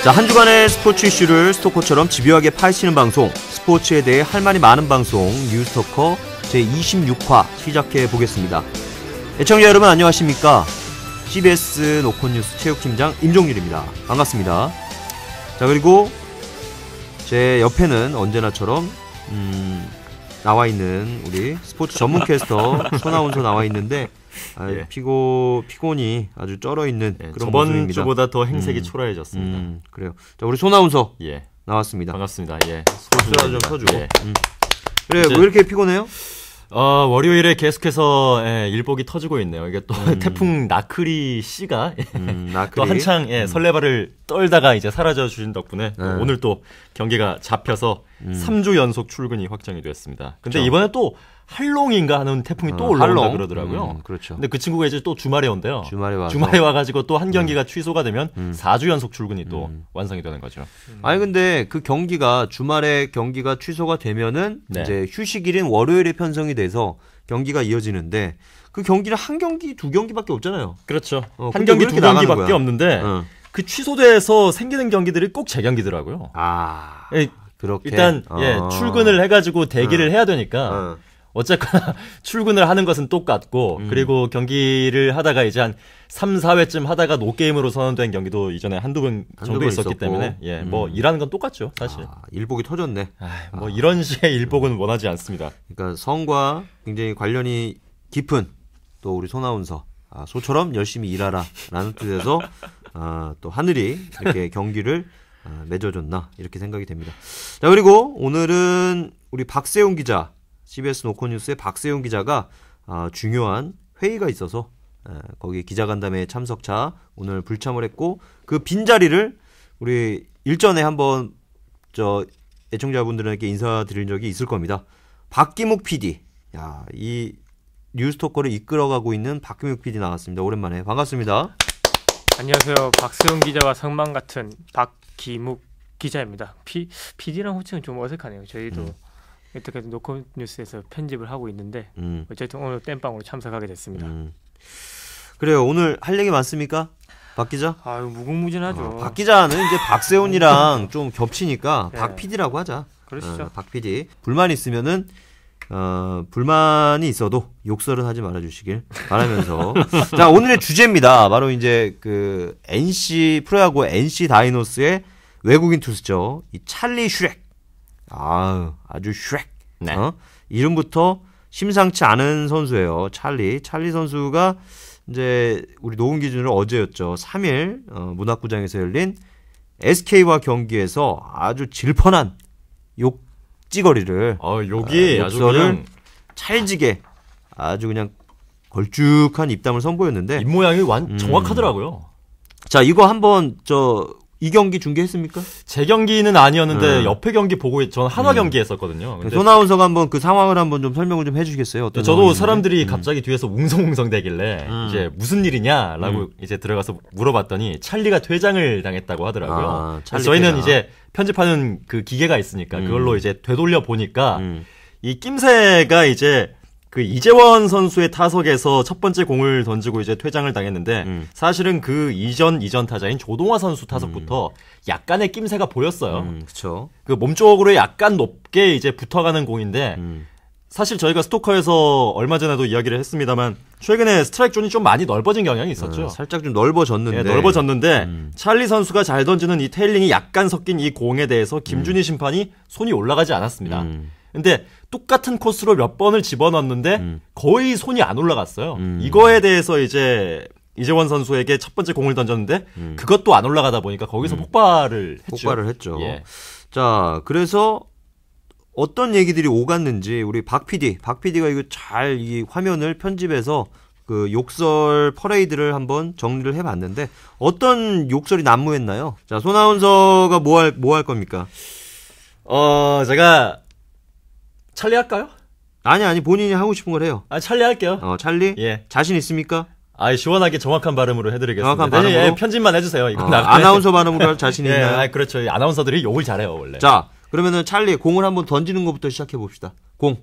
자, 한 주간의 스포츠 이슈를 스토커처럼 집요하게 파헤치는 방송, 스포츠에 대해 할 말이 많은 방송 뉴스토커 제26화 시작해 보겠습니다. 애청자 여러분 안녕하십니까? CBS 노컷뉴스 체육팀장 임종률입니다. 반갑습니다. 자, 그리고 제 옆에는 언제나처럼 나와 있는 우리 스포츠 전문 캐스터 손아운서 나와 있는데 예. 피곤이 아주 쩔어 있는 그런 저번 모습입니다. 주보다 더 행색이 초라해졌습니다. 그래요. 자, 우리 손아운서 예. 나왔습니다. 반갑습니다. 예. 소주 좀 써주고. 예. 그래, 왜 이렇게 피곤해요? 월요일에 계속해서 일복이 터지고 있네요. 이게 또 태풍 나크리 씨가 또 한창 설레발을 떨다가 이제 사라져 주신 덕분에 오늘 또 경기가 잡혀서 3주 연속 출근이 확정이 됐습니다. 근데 그렇죠. 이번에 또 할롱인가 하는 태풍이 또 올라온다 할롱? 그러더라고요. 그렇죠. 근데 그 친구가 이제 또 주말에 온대요. 주말에 와가지고 또 한 경기가 취소가 되면 4주 연속 출근이 또 완성이 되는 거죠. 아니 근데 그 경기가 주말에 경기가 취소가 되면은 네. 이제 휴식일인 월요일에 편성이 돼서 경기가 이어지는데 그 경기는 한 경기 두 경기밖에 없잖아요. 그렇죠. 한 근데 경기 왜 두 이렇게 나가는 경기밖에 거야? 없는데 그 취소돼서 생기는 경기들이 꼭 재경기더라고요. 그렇게 일단 출근을 해가지고 대기를 해야 되니까 어쨌거나 출근을 하는 것은 똑같고 그리고 경기를 하다가 이제 한 3, 4회쯤 하다가 노게임으로 선언된 경기도 이전에 한두 번 정도 있었기 있었고. 때문에 뭐 일하는 건 똑같죠 사실. 일복이 터졌네. 뭐 이런 식의 일복은 원하지 않습니다. 그러니까 성과 굉장히 관련이 깊은 또 우리 손아운서 소처럼 열심히 일하라라는 뜻에서 또 하늘이 이렇게 경기를 맺어줬나 이렇게 생각이 됩니다. 자, 그리고 오늘은 우리 박세훈 기자, CBS 노컷뉴스의 박세훈 기자가 중요한 회의가 있어서 거기 기자간담회 참석차 오늘 불참을 했고 그 빈자리를 우리 일전에 한번 애청자분들에게 인사드린 적이 있을 겁니다. 박기묵 PD, 이 뉴스토커를 이끌어가고 있는 박기묵 PD 나왔습니다. 오랜만에 반갑습니다. 안녕하세요. 박세훈 기자와 성만 같은 박기묵 기자입니다. PD랑 호칭은 좀 어색하네요. 저희도 여태까지 노컷뉴스에서 편집을 하고 있는데 어쨌든 오늘 땜빵으로 참석하게 됐습니다. 그래요. 오늘 할 얘기 많습니까? 박 기자? 무궁무진하죠. 박 기자는 이제 박세훈이랑 좀 겹치니까 네. 박 PD라고 하자. 그러시죠. 박 PD. 불만이 있으면은 불만이 있어도 욕설은 하지 말아주시길 바라면서 자, 오늘의 주제입니다. 바로 이제 그 NC 프로야구 NC 다이노스의 외국인 투수죠. 이 찰리 슈렉. 아주 슈렉. 네. 이름부터 심상치 않은 선수예요. 찰리 선수가 이제 우리 녹음 기준으로 어제였죠. 3일 문학구장에서 열린 SK와 경기에서 아주 질펀한 욕지거리를 욕이 아주 그냥 찰지게 아주 그냥 걸쭉한 입담을 선보였는데 입모양이 정확하더라고요. 자, 이거 한번 이 경기 중계했습니까? 제 경기는 아니었는데 옆에 경기 보고 저는 한화 경기 했었거든요. 손아운서가 한번 그 상황을 한번 좀 설명을 좀 해주시겠어요? 어떤 저도 상황인지? 사람들이 갑자기 뒤에서 웅성웅성 대길래 이제 무슨 일이냐라고 이제 들어가서 물어봤더니 찰리가 퇴장을 당했다고 하더라고요. 찰리 저희는 퇴장. 이제 편집하는 그 기계가 있으니까 그걸로 이제 되돌려 보니까 이 낌새가 이제 그 이재원 선수의 타석에서 첫 번째 공을 던지고 이제 퇴장을 당했는데 사실은 그 이전 타자인 조동화 선수 타석부터 약간의 낌새가 보였어요. 그렇죠. 그 몸쪽으로 약간 높게 이제 붙어가는 공인데 사실 저희가 스토커에서 얼마 전에도 이야기를 했습니다만 최근에 스트라이크 존이 좀 많이 넓어진 경향이 있었죠. 살짝 좀 넓어졌는데. 넓어졌는데 찰리 선수가 잘 던지는 이 테일링이 약간 섞인 이 공에 대해서 김준희 심판이 손이 올라가지 않았습니다. 근데 똑같은 코스로 몇 번을 집어넣었는데 거의 손이 안 올라갔어요. 이거에 대해서 이제 이재원 선수에게 첫 번째 공을 던졌는데 그것도 안 올라가다 보니까 거기서 폭발을 했죠. 예. 자, 그래서 어떤 얘기들이 오갔는지 우리 박 PD가 이거 잘 이 화면을 편집해서 그 욕설 퍼레이드를 한번 정리를 해봤는데 어떤 욕설이 난무했나요? 자, 손아운서가 뭐 할 겁니까? 제가 찰리 할까요? 아니 본인이 하고 싶은 걸 해요. 찰리 할게요. 찰리? 예. 자신 있습니까? 시원하게 정확한 발음으로 해드리겠습니다. 정확한 발음으로? 편집만 해주세요. 이거 아나운서 발음으로 할 자신 있나요? 그렇죠. 아나운서들이 욕을 잘해요 원래. 자, 그러면은 찰리 공을 한번 던지는 것부터 시작해 봅시다. 공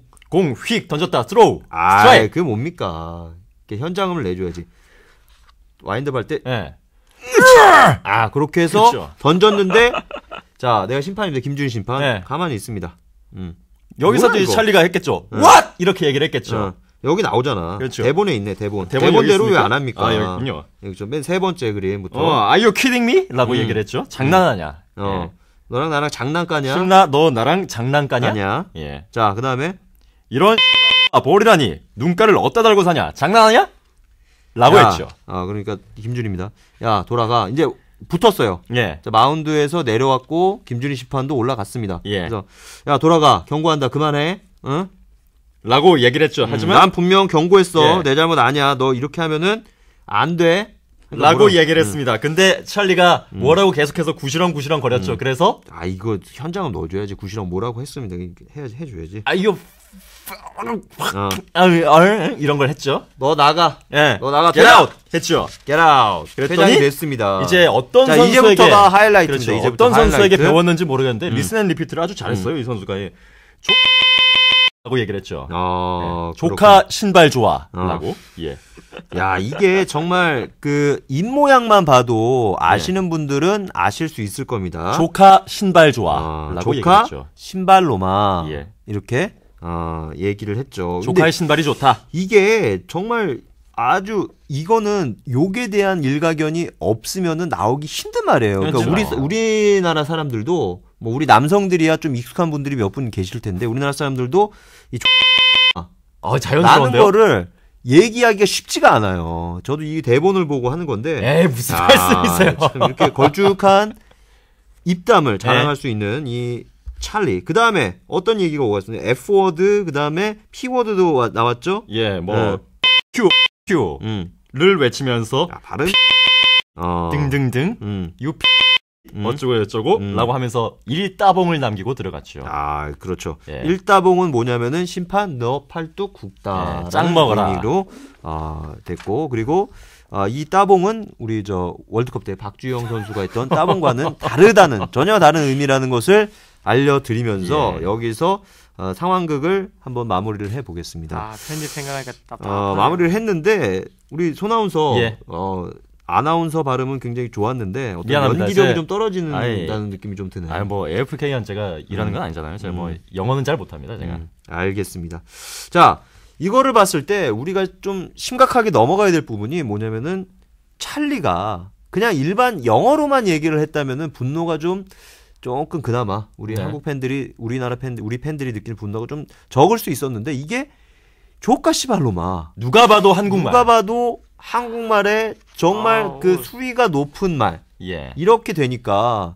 휙 던졌다. 스트로우. 스트라이크. 그게 뭡니까? 이렇게 현장음을 내줘야지. 와인드업 할 때. 그렇게 해서 그렇죠. 던졌는데 자, 내가 심판입니다. 김준희 심판. 네. 가만히 있습니다. 여기서 뭐야, 이제 이거? 찰리가 했겠죠. What? 이렇게 얘기를 했겠죠. 여기 나오잖아. 그렇죠. 대본에 있네, 대본. 대본이 대본대로 여기 왜 안 있습니까? 합니까? 아, 여기 있군요. 여기 맨 세 번째 그림부터. Are you kidding me? 라고 얘기를 했죠. 장난하냐. 예. 너랑 나랑 장난까냐? 신나, 너 나랑 장난까냐? 아니야. 예. 자, 그 다음에. 이런 버리라니 눈가를 어디다 달고 사냐? 장난하냐? 라고 했죠. 그러니까 김준희입니다. 야, 돌아가. 이제 붙었어요. 예. 자, 마운드에서 내려왔고 김준희 심판도 올라갔습니다. 예. 그래서 야, 돌아가. 경고한다. 그만해. 응? 라고 얘기를 했죠. 하지만 난 분명 경고했어. 예. 내 잘못 아니야. 너 이렇게 하면은 안 돼. 라고 얘기를 했습니다. 근데 찰리가 뭐라고 계속해서 구시렁구시렁 거렸죠. 그래서 이거 현장음 넣어줘야지. 구시랑 뭐라고 했습니다. 해줘야지. 이거 이런 걸 했죠. 너 나가. 예. 너 나가. Get out 했죠. Get out. 그랬더니 회장이 됐습니다. 이제 어떤 자, 선수에게 이제부터가 하이라이트입니다. 그렇죠. 이제부터 어떤 선수에게 하이라이트. 배웠는지 모르겠는데 리슨 앤 리피트를 아주 잘했어요. 이 선수가. 라고 얘기를 했죠. 조카 신발 좋아라고. 예. 야, 이게 정말 그 입모양만 봐도 아시는 분들은 아실 수 있을 겁니다. 조카 신발 좋아라고 조카 얘기했죠. 신발로마. 예. 이렇게 얘기를 했죠. 조카의 신발이 좋다. 이게 정말 아주 이거는 욕에 대한 일가견이 없으면은 나오기 힘든 말이에요. 그러니까 그렇죠. 우리나라 사람들도 뭐 우리 남성들이야 좀 익숙한 분들이 몇 분 계실 텐데 우리나라 사람들도 이 라는 자연스러운데요? 거를 얘기하기가 쉽지가 않아요. 저도 이 대본을 보고 하는 건데. 에이, 무슨 말씀이세요? 참 이렇게 걸쭉한 입담을 자랑할 수 있는 이 찰리. 그 다음에 어떤 얘기가 오갔습니까? F워드, 그 다음에 P워드도 나왔죠? 예, Q를 외치면서 발음? 등등등, 어쩌고 저쩌고 라고 하면서 일따봉을 남기고 들어갔죠. 그렇죠. 예. 일따봉은 뭐냐면은 심판 너 팔뚝 굽다. 짱 먹어라. 의미로 됐고 그리고 이 따봉은 우리 월드컵 때 박주영 선수가 했던 따봉과는 전혀 다른 의미라는 것을 알려드리면서 여기서 상황극을 한번 마무리를 해보겠습니다. 편집 생각하니까 마무리를 했는데 우리 손아운서 아나운서 발음은 굉장히 좋았는데 어떤 미안합니다. 연기력이 좀 떨어지는다는 느낌이 좀 드네요. AFK한 제가 일하는 건 아니잖아요. 제가 영어는 잘 못합니다. 제가. 알겠습니다. 자, 이거를 봤을 때 우리가 좀 심각하게 넘어가야 될 부분이 뭐냐면은 찰리가 그냥 일반 영어로만 얘기를 했다면은 분노가 조금 그나마 우리 한국 팬들이 우리 팬들이 느끼는 분노가 좀 적을 수 있었는데 이게 조카 씨발로마 누가 봐도 한국말. 누가 봐도 한국말에 정말 그 수위가 높은 말. 이렇게 되니까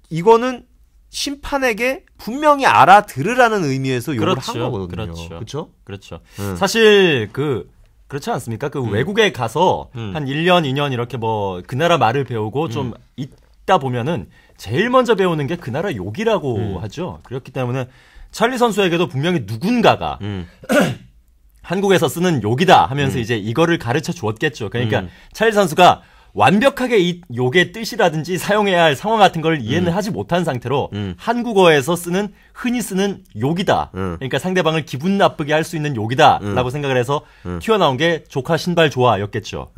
이거는 심판에게 분명히 알아들으라는 의미에서 욕을 한 거거든요. 그렇죠. 사실 그렇지 않습니까? 외국에 가서 한 1년, 2년 이렇게 그 나라 말을 배우고 좀 있다 보면은 제일 먼저 배우는 게 그 나라 욕이라고 하죠. 그렇기 때문에 찰리 선수에게도 분명히 누군가가 한국에서 쓰는 욕이다 하면서 이제 이거를 가르쳐 주었겠죠. 그러니까 찰리 선수가 완벽하게 이 욕의 뜻이라든지 사용해야 할 상황 같은 걸 이해는 하지 못한 상태로 한국어에서 흔히 쓰는 욕이다. 그러니까 상대방을 기분 나쁘게 할 수 있는 욕이다 라고 생각을 해서 튀어나온 게 조카 신발 좋아였겠죠.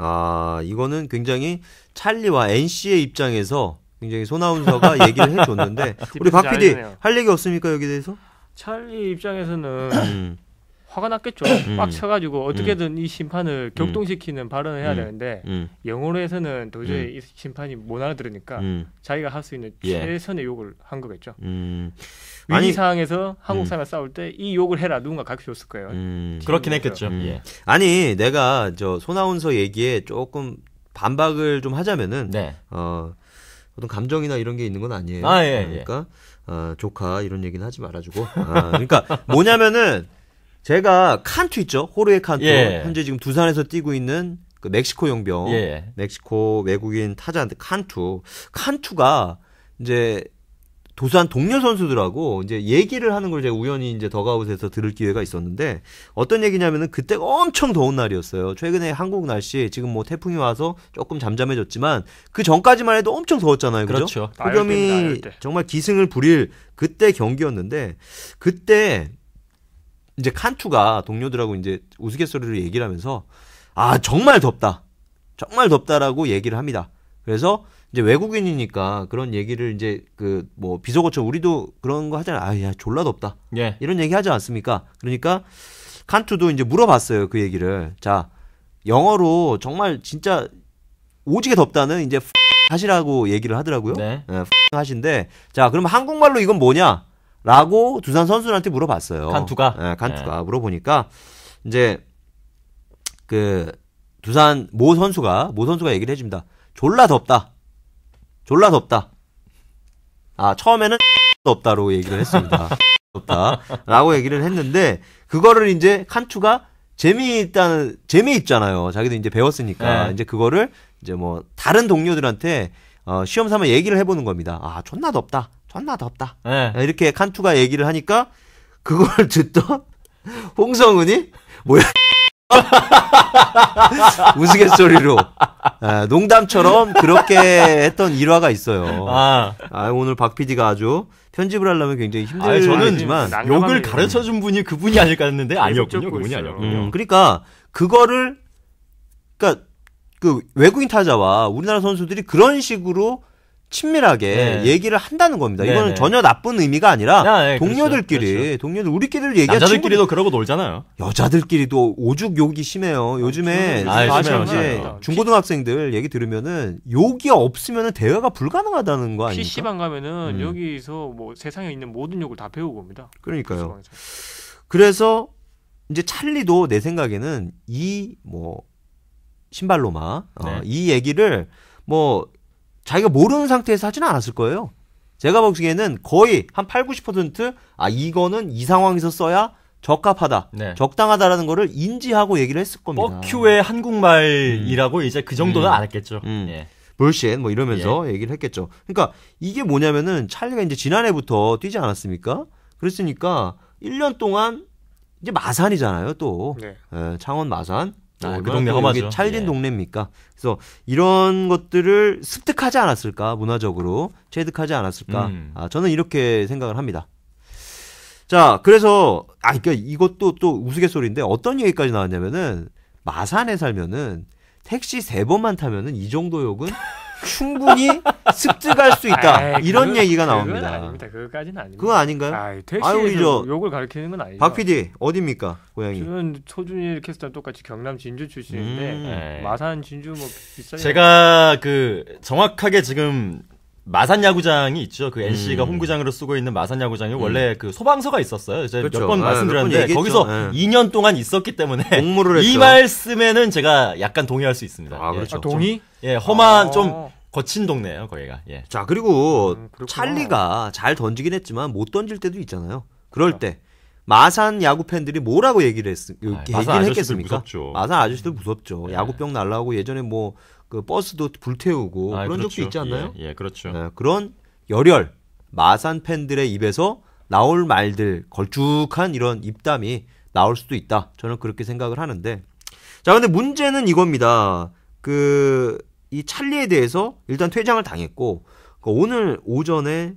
이거는 굉장히 찰리와 NC의 입장에서 굉장히 손아운서가 얘기를 해줬는데 우리 박 PD 할 얘기 없습니까 여기 대해서? 찰리 입장에서는 화가 났겠죠. 빡쳐가지고 어떻게든 이 심판을 격동시키는 발언을 해야 되는데 영어로 해서는 도저히 이 심판이 못 알아들으니까 자기가 할 수 있는 최선의 욕을 한 거겠죠. 위기 상황에서 한국 사람과 싸울 때 이 욕을 해라 누군가 가르쳐줬을 거예요. 그렇긴 했겠죠. 아니 내가 손아운서 얘기에 조금 반박을 좀 하자면은 어떤 감정이나 이런 게 있는 건 아니에요. 그러니까 조카 이런 얘기는 하지 말아주고 그러니까 뭐냐면은 제가 칸투 있죠? 호르헤 칸투. 현재 지금 두산에서 뛰고 있는 그 멕시코 용병. 멕시코 외국인 타자인데 칸투가 이제 두산 동료 선수들하고 이제 얘기를 하는 걸 제가 우연히 이제 더가웃에서 들을 기회가 있었는데 어떤 얘기냐면은 그때가 엄청 더운 날이었어요. 최근에 한국 날씨 지금 태풍이 와서 조금 잠잠해졌지만 그 전까지만 해도 엄청 더웠잖아요. 그렇죠? 폭염이 정말 기승을 부릴 그때 경기였는데 그때 이제 칸투가 동료들하고 이제 우스갯소리로 얘기를 하면서 정말 덥다. 정말 덥다라고 얘기를 합니다. 그래서 이제 외국인이니까 그런 얘기를 이제 그 뭐 비속어처럼 우리도 그런 거 하잖아요. 아, 야, 졸라 덥다. 예. 이런 얘기 하지 않습니까? 그러니까 칸투도 이제 물어봤어요. 그 얘기를. 자, 영어로 정말 진짜 오지게 덥다는 이제 하시라고 얘기를 하더라고요. 네. 하신데 자, 그럼 한국말로 이건 뭐냐? 라고 두산 선수들한테 물어봤어요. 칸투가? 네, 칸투가 물어보니까 이제 그 두산 모 선수가 얘기를 해줍니다. 졸라 덥다. 졸라 덥다. 아, 처음에는 덥다로 얘기를 했습니다. 덥다라고 얘기를 했는데 그거를 이제 칸투가 재미있잖아요. 자기도 이제 배웠으니까 네. 이제 그거를 이제 뭐 다른 동료들한테 시험 삼아 얘기를 해보는 겁니다. 아, 존나 덥다. 존나 덥다. 네. 이렇게 칸투가 얘기를 하니까 그걸 듣던 홍성은이 뭐야? 우스갯소리로 농담처럼 그렇게 했던 일화가 있어요. 오늘 박 PD가 아주 편집을 하려면 굉장히 힘들지만 욕을 가르쳐준 분이 그분이 아닐까 했는데 아니었군요. 그분이 아니었군요. 그러니까 그거를 그러니까 그 외국인 타자와 우리나라 선수들이 그런 식으로 친밀하게 네. 얘기를 한다는 겁니다. 네, 이거는 네. 전혀 나쁜 의미가 아니라 네, 동료들끼리, 그렇죠. 동료들 우리끼리 얘기하는 남자들끼리도 그러고 놀잖아요. 여자들끼리도 오죽 욕이 심해요. 요즘에 심해요. 이제 중고등학생들 얘기 들으면은 욕이 없으면은 대화가 불가능하다는 거 아닙니까? PC방 가면은 여기서 뭐 세상에 있는 모든 욕을 다 배우고 옵니다. 그러니까요. PC방에서. 그래서 이제 찰리도 내 생각에는 이 뭐 신발로마 네. 이 얘기를 뭐 자기가 모르는 상태에서 하지는 않았을 거예요. 제가 보기에는 거의 한 8, 90% 이거는 이 상황에서 써야 적합하다, 네. 적당하다라는 거를 인지하고 얘기를 했을 겁니다. 뻑큐의 한국말이라고 이제 그 정도는 안 했겠죠. 예. 볼쉣 뭐 이러면서 얘기를 했겠죠. 그러니까 이게 뭐냐면은 찰리가 이제 지난해부터 뛰지 않았습니까? 그랬으니까 1년 동안 이제 마산이잖아요, 또. 네. 창원 마산. 그 동네 험하죠. 찰진 동네입니까? 그래서 이런 것들을 습득하지 않았을까? 문화적으로 체득하지 않았을까? 저는 이렇게 생각을 합니다. 자, 그래서 그러니까 이것도 또 우스갯소리인데 어떤 얘기까지 나왔냐면은 마산에 살면은 택시 3번만 타면은 이 정도 욕은 충분히 습득할 수 있다. 이런 얘기가 나옵니다. 그건 아닙니다. 그거까지는 아닙니다. 그거 아닌가요? 택시에서 욕을 가르치는 건 아니죠. 박 PD 어디입니까? 고향이? 저는 소준이 캐스터랑 똑같이 경남 진주 출신인데 마산 진주 뭐 비싸요. 제가 그 정확하게 지금 마산 야구장이 있죠. 그 NC가 홈구장으로 쓰고 있는 마산 야구장이 원래 그 소방서가 있었어요. 제가 그렇죠. 몇 번 말씀드렸는데 거기서 2년 동안 있었기 때문에 공모를 이 했죠. 말씀에는 제가 약간 동의할 수 있습니다. 그렇죠. 동의? 험한 좀 거친 동네예요, 거기가. 예. 자, 그리고 그렇구나. 찰리가 잘 던지긴 했지만 못 던질 때도 있잖아요. 그럴 때 마산 야구 팬들이 뭐라고 얘기를 마산 했겠습니까? 무섭죠. 마산 아저씨들 무섭죠. 야구병 날라오고 예전에 뭐 그 버스도 불태우고 그런 그렇죠. 적도 있지 않나요? 예, 그렇죠. 그런 열혈 마산 팬들의 입에서 나올 말들 걸쭉한 이런 입담이 나올 수도 있다. 저는 그렇게 생각을 하는데 자, 근데 문제는 이겁니다. 이 찰리에 대해서 일단 퇴장을 당했고 오늘 오전에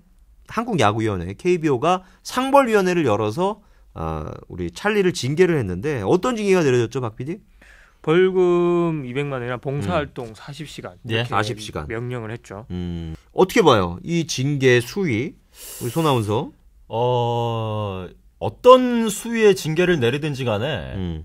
한국야구위원회 KBO가 상벌위원회를 열어서 우리 찰리를 징계를 했는데 어떤 징계가 내려졌죠, 박 PD? 벌금 200만 원이랑 봉사활동 40시간 예, 40시간 명령을 했죠. 어떻게 봐요? 이 징계 수위 우리 손아운서 어떤 수위의 징계를 내리든지 간에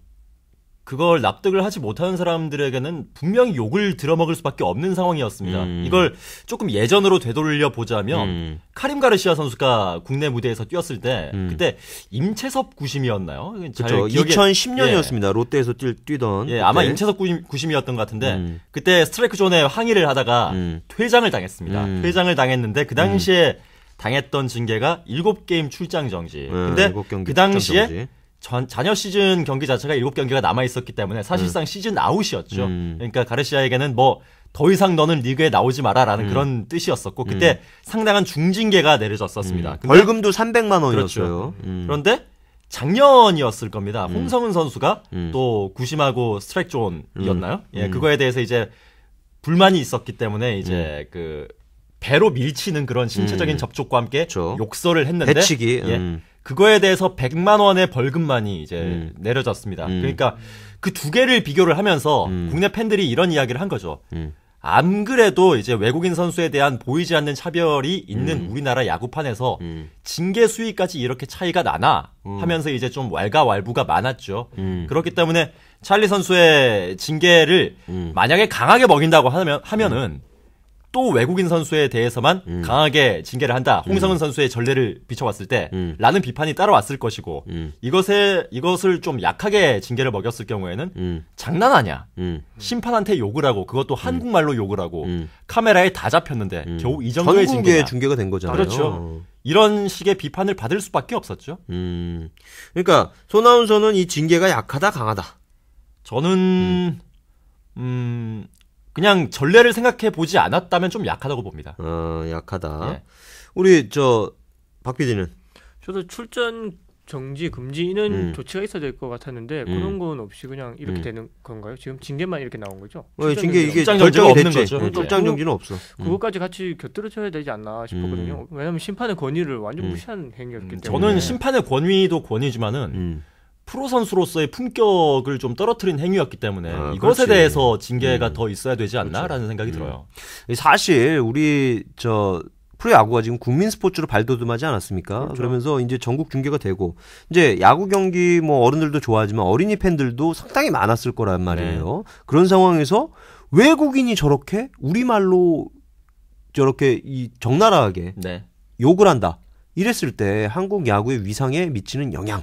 그걸 납득을 하지 못하는 사람들에게는 분명히 욕을 들어먹을 수밖에 없는 상황이었습니다. 이걸 조금 예전으로 되돌려 보자면 카림 가르시아 선수가 국내 무대에서 뛰었을 때 그때 임채섭 구심이었나요? 그렇죠. 2010년이었습니다. 롯데에서 뛰던. 예, 아마 임채섭 구심이었던 것 같은데 그때 스트라이크 존에 항의를 하다가 퇴장을 당했습니다. 퇴장을 당했는데 그 당시에 당했던 징계가 7게임 출장 정지. 근데 그 당시에 잔여 시즌 경기 자체가 7경기가 남아있었기 때문에 사실상 시즌 아웃이었죠. 그러니까 가르시아에게는 뭐 더 이상 너는 리그에 나오지 마라라는 그런 뜻이었었고 그때 상당한 중징계가 내려졌었습니다. 근데 벌금도 300만 원이었어요. 그렇죠. 그런데 작년이었을 겁니다. 홍성은 선수가 또 구심하고 스트라이크 존이었나요? 예, 그거에 대해서 이제 불만이 있었기 때문에 이제 그 배로 밀치는 그런 신체적인 접촉과 함께 그렇죠. 욕설을 했는데 배치기. 예. 그거에 대해서 100만 원의 벌금만이 이제 내려졌습니다. 그러니까 그 두 개를 비교를 하면서 국내 팬들이 이런 이야기를 한 거죠. 안 그래도 이제 외국인 선수에 대한 보이지 않는 차별이 있는 우리나라 야구판에서 징계 수위까지 이렇게 차이가 나나 하면서 이제 좀 왈가왈부가 많았죠. 그렇기 때문에 찰리 선수의 징계를 만약에 강하게 먹인다고 하면은 또 외국인 선수에 대해서만 강하게 징계를 한다. 홍성은 선수의 전례를 비춰봤을 때 라는 비판이 따라왔을 것이고 이것을 좀 약하게 징계를 먹였을 경우에는 장난하냐. 심판한테 욕을 하고 그것도 한국말로 욕을 하고 카메라에 다 잡혔는데 겨우 이 정도의 전국에 중계가 된 거잖아요. 그렇죠. 이런 식의 비판을 받을 수밖에 없었죠. 그러니까 손아운서는 이 징계가 약하다 강하다. 저는 그냥 전례를 생각해 보지 않았다면 좀 약하다고 봅니다. 약하다. 예. 우리 박 PD는? 저도 출전 정지 금지는 조치가 있어야 될 것 같았는데 그런 건 없이 그냥 이렇게 되는 건가요? 지금 징계만 이렇게 나온 거죠? 징계 이게 출장 정지가 없는 거죠. 출장 정지는 없어. 그것까지 같이 곁들여져야 되지 않나 싶었거든요. 왜냐하면 심판의 권위를 완전 무시한 행위였기 때문에. 저는 심판의 권위도 권위지만은 프로 선수로서의 품격을 좀 떨어뜨린 행위였기 때문에 이것에 그렇지. 대해서 징계가 더 있어야 되지 않나라는 생각이 들어요. 사실 우리 프로야구가 지금 국민 스포츠로 발돋움하지 않았습니까? 그렇죠. 그러면서 이제 전국 중계가 되고 이제 야구 경기 뭐 어른들도 좋아하지만 어린이 팬들도 상당히 많았을 거란 말이에요. 그런 상황에서 외국인이 저렇게 우리말로 저렇게 적나라하게 욕을 한다. 이랬을 때 한국 야구의 위상에 미치는 영향,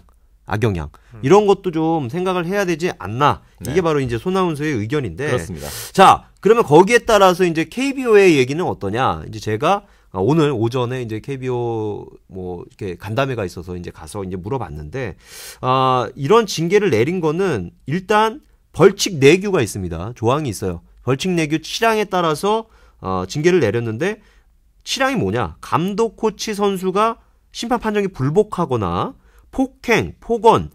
악영향 이런 것도 좀 생각을 해야 되지 않나. 이게 바로 이제 손아운서의 의견인데. 그렇습니다. 자, 그러면 거기에 따라서 이제 KBO의 얘기는 어떠냐? 이제 제가 오늘 오전에 이제 KBO 뭐 이렇게 간담회가 있어서 이제 가서 이제 물어봤는데 이런 징계를 내린 거는 일단 벌칙 내규가 있습니다. 조항이 있어요. 벌칙 내규 7항에 따라서 징계를 내렸는데 7항이 뭐냐? 감독, 코치, 선수가 심판 판정이 불복하거나 폭행, 폭언,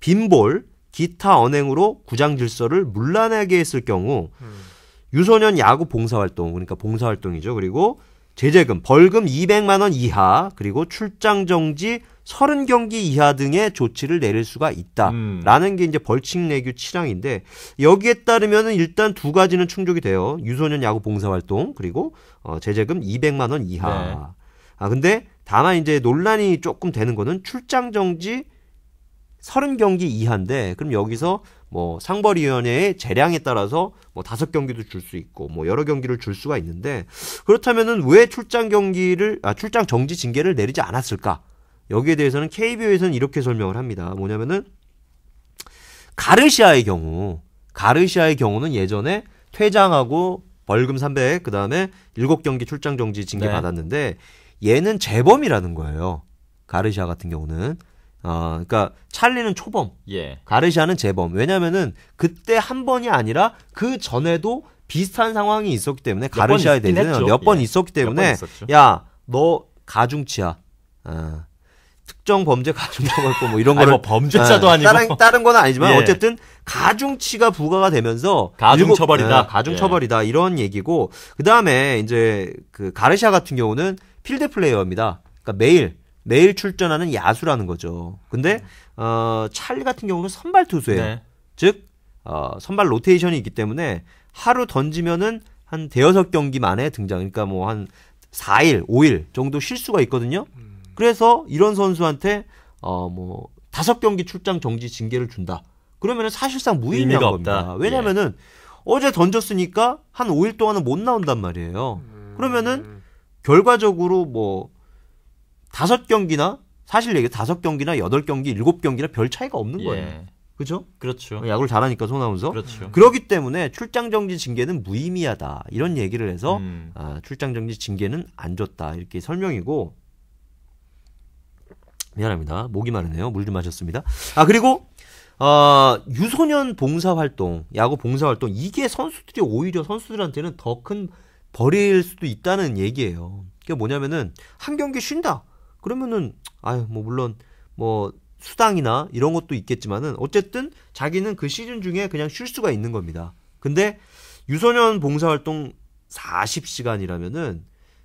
빈볼, 기타 언행으로 구장 질서를 문란하게 했을 경우 유소년 야구 봉사활동, 그러니까 봉사활동이죠. 그리고 제재금, 벌금 200만 원 이하, 그리고 출장 정지 30경기 이하 등의 조치를 내릴 수가 있다라는 게 이제 벌칙 내규 7항인데 여기에 따르면은 일단 두 가지는 충족이 돼요. 유소년 야구 봉사활동 그리고 제재금 200만 원 이하. 근데 다만 이제 논란이 조금 되는 거는 출장 정지 30경기 이하인데 그럼 여기서 뭐 상벌위원회의 재량에 따라서 뭐 5경기도 줄 수 있고 뭐 여러 경기를 줄 수가 있는데 그렇다면은 왜 출장 정지 징계를 내리지 않았을까? 여기에 대해서는 KBO에서는 이렇게 설명을 합니다. 뭐냐면은 가르시아의 경우는 예전에 퇴장하고 벌금 300 그다음에 7경기 출장 정지 징계 받았는데 얘는 재범이라는 거예요. 가르시아 같은 경우는. 그러니까 찰리는 초범, 가르시아는 재범. 왜냐면은 그때 한 번이 아니라 그 전에도 비슷한 상황이 있었기 때문에 가르시아에 대해서는 몇 번 있었기 때문에 야, 너 가중치야. 특정 범죄 가중처벌법 뭐 이런 거를 뭐 범죄자도 아니고 다른 건 아니지만 어쨌든 가중치가 부과가 되면서 가중처벌이다. 가중처벌이다 이런 얘기고 그다음에 이제 그 가르시아 같은 경우는 필드 플레이어입니다. 그러니까 매일 출전하는 야수라는 거죠. 근데 찰리 같은 경우는 선발 투수예요. 즉 선발 로테이션이 있기 때문에 하루 던지면은 한 5-6경기 만에 등장. 그러니까 뭐 한 4일, 5일 정도 쉴 수가 있거든요. 그래서 이런 선수한테 뭐 5경기 출장 정지 징계를 준다. 그러면은 사실상 무의미한 겁니다. 왜냐면은 어제 던졌으니까 한 5일 동안은 못 나온단 말이에요. 그러면은 결과적으로 뭐 5경기나 사실 얘기 5경기나 8경기, 7경기나 별 차이가 없는 거예요. 그죠? 그렇죠. 야구를 잘하니까 손아운서. 그렇죠. 그렇기 때문에 출장 정지 징계는 무의미하다. 이런 얘기를 해서 출장 정지 징계는 안 줬다. 이렇게 설명이고 미안합니다. 목이 마르네요. 물 좀 마셨습니다. 그리고 유소년 봉사활동, 야구 봉사활동 이게 선수들이 오히려 선수들한테는 더 큰 벌일 수도 있다는 얘기예요. 그게 뭐냐면은 한 경기 쉰다. 그러면은 뭐 물론 뭐 수당이나 이런 것도 있겠지만은 어쨌든 자기는 그 시즌 중에 그냥 쉴 수가 있는 겁니다. 근데 유소년 봉사활동 40시간이라면은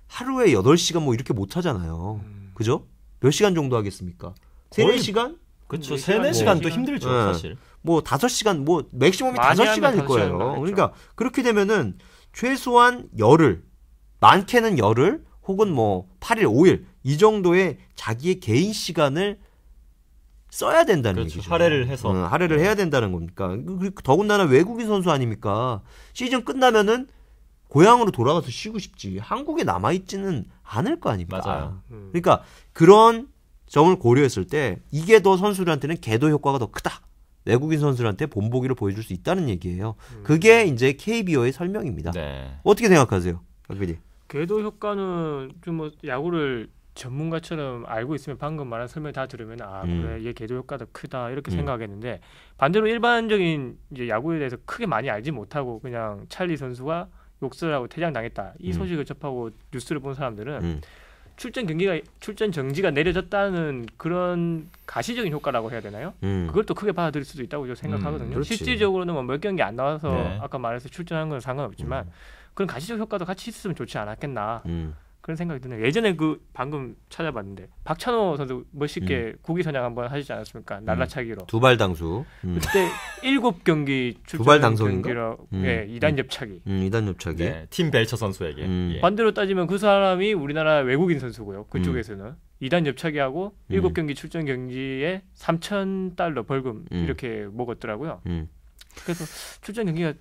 하루에 8시간 뭐 이렇게 못 하잖아요. 그죠? 몇 시간 정도 하겠습니까? 3, 4시간? 그렇죠. 3, 4시간도 힘들죠, 네. 사실. 뭐 5시간, 뭐 맥시멈이 많이 5시간일 거예요. 그러니까 그렇게 되면은 최소한 열흘, 많게는 열흘 혹은 뭐 8일, 5일 이 정도의 자기의 개인 시간을 써야 된다는 그렇죠. 얘기죠. 할애를 해서. 할애를 해야 된다는 겁니까? 더군다나 외국인 선수 아닙니까? 시즌 끝나면은 고향으로 돌아가서 쉬고 싶지. 한국에 남아있지는 않을 거 아닙니까? 맞아요. 그러니까 그런 점을 고려했을 때 이게 더 선수들한테는 궤도 효과가 더 크다. 외국인 선수들한테 본보기를 보여줄 수 있다는 얘기예요. 그게 이제 KBO의 설명입니다. 네. 어떻게 생각하세요? 박 PD? 궤도 효과는 좀 뭐 야구를 전문가처럼 알고 있으면 방금 말한 설명 다 들으면 그래 얘 궤도 효과도 크다 이렇게 생각하겠는데 반대로 일반적인 이제 야구에 대해서 크게 많이 알지 못하고 그냥 찰리 선수가 욕설하고 퇴장당했다 이 소식을 접하고 뉴스를 본 사람들은 출전 정지가 내려졌다는 그런 가시적인 효과라고 해야 되나요? 그걸 또 크게 받아들일 수도 있다고 저는 생각하거든요. 그렇지. 실질적으로는 뭐 몇 경기 안 나와서 네. 아까 말해서 출전한 건 상관없지만 그런 가시적 효과도 같이 있으면 좋지 않았겠나 그런 생각이 드네요. 예전에 그 방금 찾아봤는데 박찬호 선수 멋있게 구기 선양 한번 하시지 않았습니까? 날라차기로. 두발 당수. 그때 7경기 두발 출전 당선인가? 경기로 2단 접차기. 2단 옆차기. 네. 팀 벨처 선수에게. 예. 반대로 따지면 그 사람이 우리나라 외국인 선수고요. 그쪽에서는 2단 접차기하고 7경기 출전 경기에 $3,000 벌금 이렇게 먹었더라고요. 그래서 출전 경기가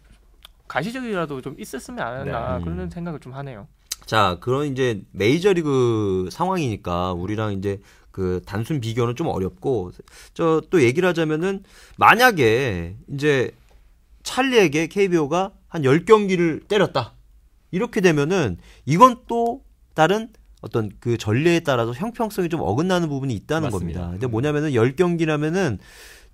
가시적이라도 좀 있었으면 안 했나 그런 생각을 좀 하네요. 자, 그런 이제 메이저리그 상황이니까 우리랑 이제 그 단순 비교는 좀 어렵고 저 또 얘기를 하자면은 만약에 이제 찰리에게 KBO가 한 10경기를 때렸다. 이렇게 되면은 이건 또 다른 어떤 그 전례에 따라서 형평성이 좀 어긋나는 부분이 있다는 맞습니다. 겁니다. 근데 뭐냐면은 10경기라면은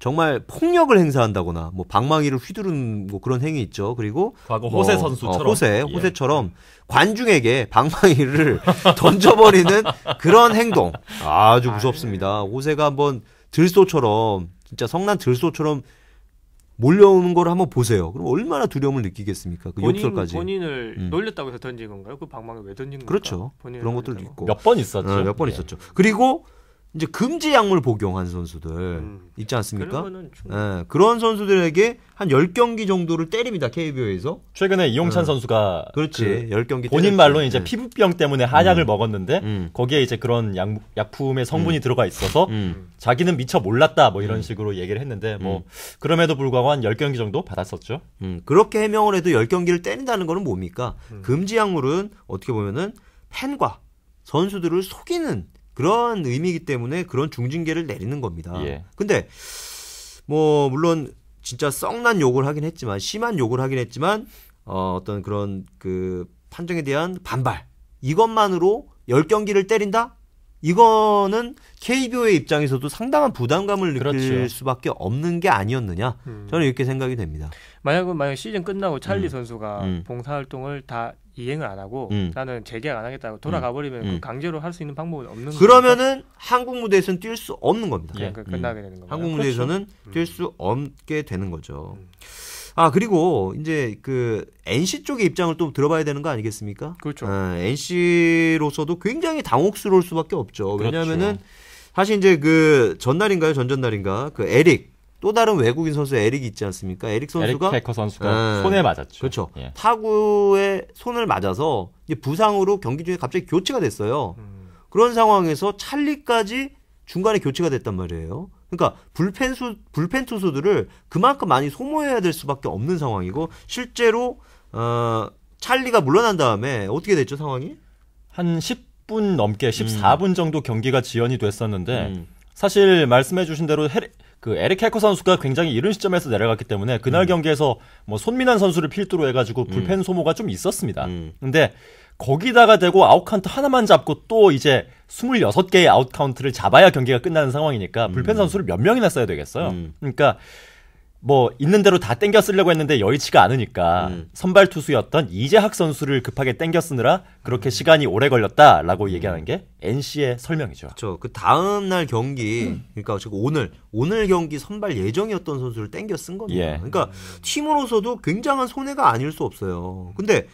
정말 폭력을 행사한다거나 뭐 방망이를 휘두르는 뭐 그런 행위 있죠. 그리고 과거 호세 선수처럼 호세처럼 관중에게 방망이를 던져버리는 그런 행동 아주 무섭습니다. 호세가 한번 들소처럼 진짜 성난 들소처럼 몰려오는 걸 한번 보세요. 그럼 얼마나 두려움을 느끼겠습니까? 그 욕설까지. 본인을 놀렸다고 해서 던진 건가요? 그 방망이 왜 던진 건가요? 그렇죠. 그런 것들도 있고. 몇 번 있었죠. 몇 번 예. 있었죠. 그리고 이제 금지 약물 복용한 선수들 있지 않습니까? 그런 선수들에게 한 10경기 정도를 때립니다. KBO에서. 최근에 이용찬 선수가 그렇지. 10경기 본인 때렸지. 말로는 이제 피부병 때문에 한약을 먹었는데 거기에 이제 그런 약품의 성분이 들어가 있어서 자기는 미처 몰랐다 뭐 이런 식으로 얘기를 했는데 뭐 그럼에도 불구하고 한 10경기 정도 받았었죠. 그렇게 해명을 해도 10경기를 때린다는 거는 뭡니까? 금지 약물은 어떻게 보면은 팬과 선수들을 속이는 그런 의미이기 때문에 그런 중징계를 내리는 겁니다. 예. 근데 뭐 물론 진짜 썩난 욕을 하긴 했지만 심한 욕을 하긴 했지만 어떤 그런 그 판정에 대한 반발 이것만으로 10경기를 때린다? 이거는 KBO의 입장에서도 상당한 부담감을 느낄 그렇죠. 수밖에 없는 게 아니었느냐 저는 이렇게 생각이 됩니다. 만약 시즌 끝나고 찰리 선수가 봉사활동을 다 이행을 안 하고 나는 재계약 안 하겠다고 돌아가 버리면 그 강제로 할 수 있는 방법은 없는 거죠. 그러면은 한국 무대에서는 뛸 수 없는 겁니다. 그냥 끝나게 되는 겁니다. 한국 무대에서는 뛸 수 없게 되는 거죠. 아 그리고 이제 그 NC 쪽의 입장을 또 들어봐야 되는 거 아니겠습니까? 그렇죠. NC로서도 굉장히 당혹스러울 수밖에 없죠. 왜냐하면은 사실 이제 그 전날인가요, 전전날인가 그 에릭 또 다른 외국인 선수 에릭이 있지 않습니까? 에릭 선수가 에릭 캐커 선수가 손에 맞았죠. 그렇죠. 예. 타구에 손을 맞아서 이제 부상으로 경기 중에 갑자기 교체가 됐어요. 그런 상황에서 찰리까지 중간에 교체가 됐단 말이에요. 그러니까 불펜 투수들을 그만큼 많이 소모해야 될 수밖에 없는 상황이고 실제로 찰리가 물러난 다음에 어떻게 됐죠 상황이? 한 10분 넘게 14분 정도 경기가 지연이 됐었는데 사실 말씀해주신 대로 그 에릭 해커 선수가 굉장히 이른 시점에서 내려갔기 때문에 그날 경기에서 뭐 손민환 선수를 필두로 해가지고 불펜 소모가 좀 있었습니다. 근데 거기다가 대고 아웃카운트 하나만 잡고 또 이제 26개의 아웃카운트를 잡아야 경기가 끝나는 상황이니까 불펜 선수를 몇 명이나 써야 되겠어요. 그러니까 뭐 있는 대로 다 땡겨 쓰려고 했는데 여의치가 않으니까 선발 투수였던 이재학 선수를 급하게 땡겨 쓰느라 그렇게 시간이 오래 걸렸다라고 얘기하는 게 NC의 설명이죠. 그렇죠. 그 다음 날 경기 그러니까 지금 오늘 경기 선발 예정이었던 선수를 땡겨 쓴 겁니다. 예. 그러니까 팀으로서도 굉장한 손해가 아닐 수 없어요. 근데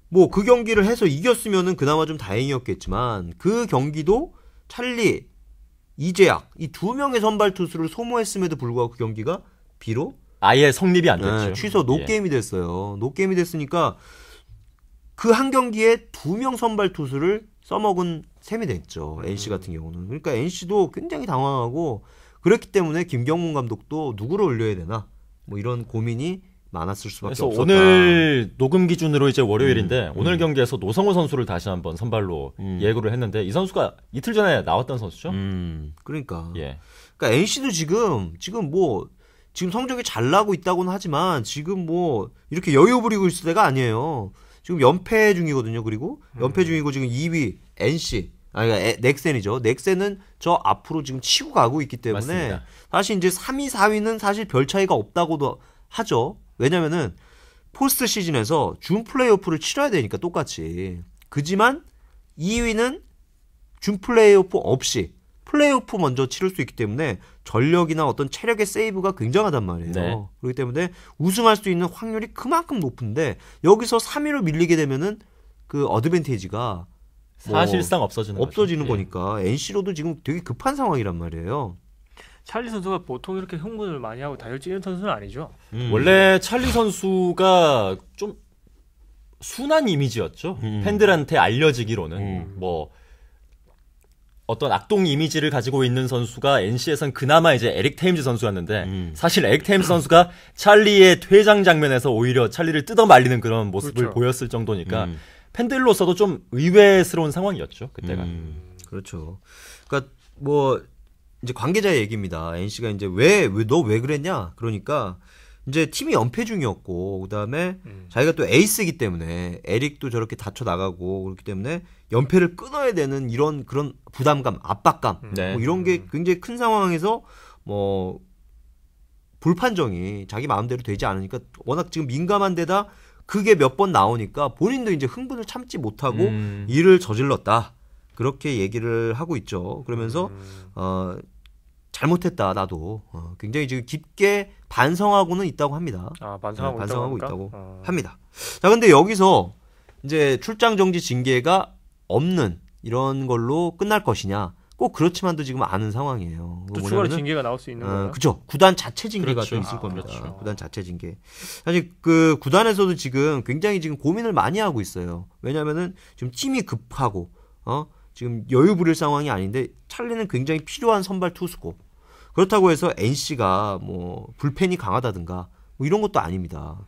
뭐 그 경기를 해서 이겼으면은 그나마 좀 다행이었겠지만 그 경기도 찰리 이재학 이 두 명의 선발 투수를 소모했음에도 불구하고 그 경기가 비록 아예 성립이 안 됐죠. 취소 노게임이 됐어요. 노게임이 됐으니까 그 한 경기에 2명 선발 투수를 써먹은 셈이 됐죠. NC 같은 경우는. 그러니까 NC도 굉장히 당황하고 그렇기 때문에 김경문 감독도 누구를 올려야 되나 뭐 이런 고민이 많았을 수밖에 그래서 없었다. 오늘 녹음 기준으로 이제 월요일인데 오늘 경기에서 노성호 선수를 다시 한번 선발로 예고를 했는데 이 선수가 이틀 전에 나왔던 선수죠. 그러니까. 예. 그러니까 NC도 지금 성적이 잘 나고 있다고는 하지만 지금 뭐 이렇게 여유 부리고 있을 때가 아니에요. 지금 연패 중이거든요. 그리고 연패 중이고 지금 2위 NC 그러니까 넥센이죠. 넥센은 저 앞으로 지금 치고 가고 있기 때문에 맞습니다. 사실 이제 3위, 4위는 사실 별 차이가 없다고도 하죠. 왜냐면은 포스트 시즌에서 준 플레이오프를 치러야 되니까 똑같이. 그지만 2위는 준 플레이오프 없이 플레이오프 먼저 치를 수 있기 때문에 전력이나 어떤 체력의 세이브가 굉장하단 말이에요. 네. 그렇기 때문에 우승할 수 있는 확률이 그만큼 높은데 여기서 3위로 밀리게 되면은 그 어드밴티지가 사실상 없어지는 거죠. 거니까 NC로도 지금 되게 급한 상황이란 말이에요. 찰리 선수가 보통 이렇게 흥분을 많이 하고 다혈질인 선수는 아니죠. 원래 찰리 선수가 좀 순한 이미지였죠. 팬들한테 알려지기로는 뭐 어떤 악동 이미지를 가지고 있는 선수가 NC에선 그나마 이제 에릭 테임즈 선수였는데 사실 에릭 테임즈 선수가 찰리의 퇴장 장면에서 오히려 찰리를 뜯어 말리는 그런 모습을 그렇죠. 보였을 정도니까 팬들로서도 좀 의외스러운 상황이었죠 그때가. 그렇죠. 그러니까 뭐 이제 관계자의 얘기입니다. NC가 이제 너 왜 그랬냐? 그러니까 이제 팀이 연패 중이었고 그다음에 자기가 또 에이스이기 때문에 에릭도 저렇게 다쳐 나가고 그렇기 때문에 연패를 끊어야 되는 이런 그런 부담감, 압박감 네. 뭐 이런 게 굉장히 큰 상황에서 뭐 불판정이 자기 마음대로 되지 않으니까 워낙 지금 민감한 데다 그게 몇 번 나오니까 본인도 이제 흥분을 참지 못하고 일을 저질렀다. 그렇게 얘기를 하고 있죠. 그러면서 잘못했다 나도 굉장히 지금 깊게 반성하고는 있다고 합니다. 반성하고 있다고 합니다. 자, 근데 여기서 이제 출장 정지 징계가 없는 이런 걸로 끝날 것이냐? 꼭 그렇지만도 지금 않은 상황이에요. 또 추가로 징계가 나올 수 있는 거예요? 그렇죠. 구단 자체 징계가 그렇죠. 또 있을 겁니다. 그렇죠. 구단 자체 징계. 사실 그 구단에서도 지금 굉장히 지금 고민을 많이 하고 있어요. 왜냐면은 지금 팀이 급하고 지금 여유 부릴 상황이 아닌데 찰리는 굉장히 필요한 선발 투수고 그렇다고 해서 NC가 뭐 불펜이 강하다든가 뭐 이런 것도 아닙니다.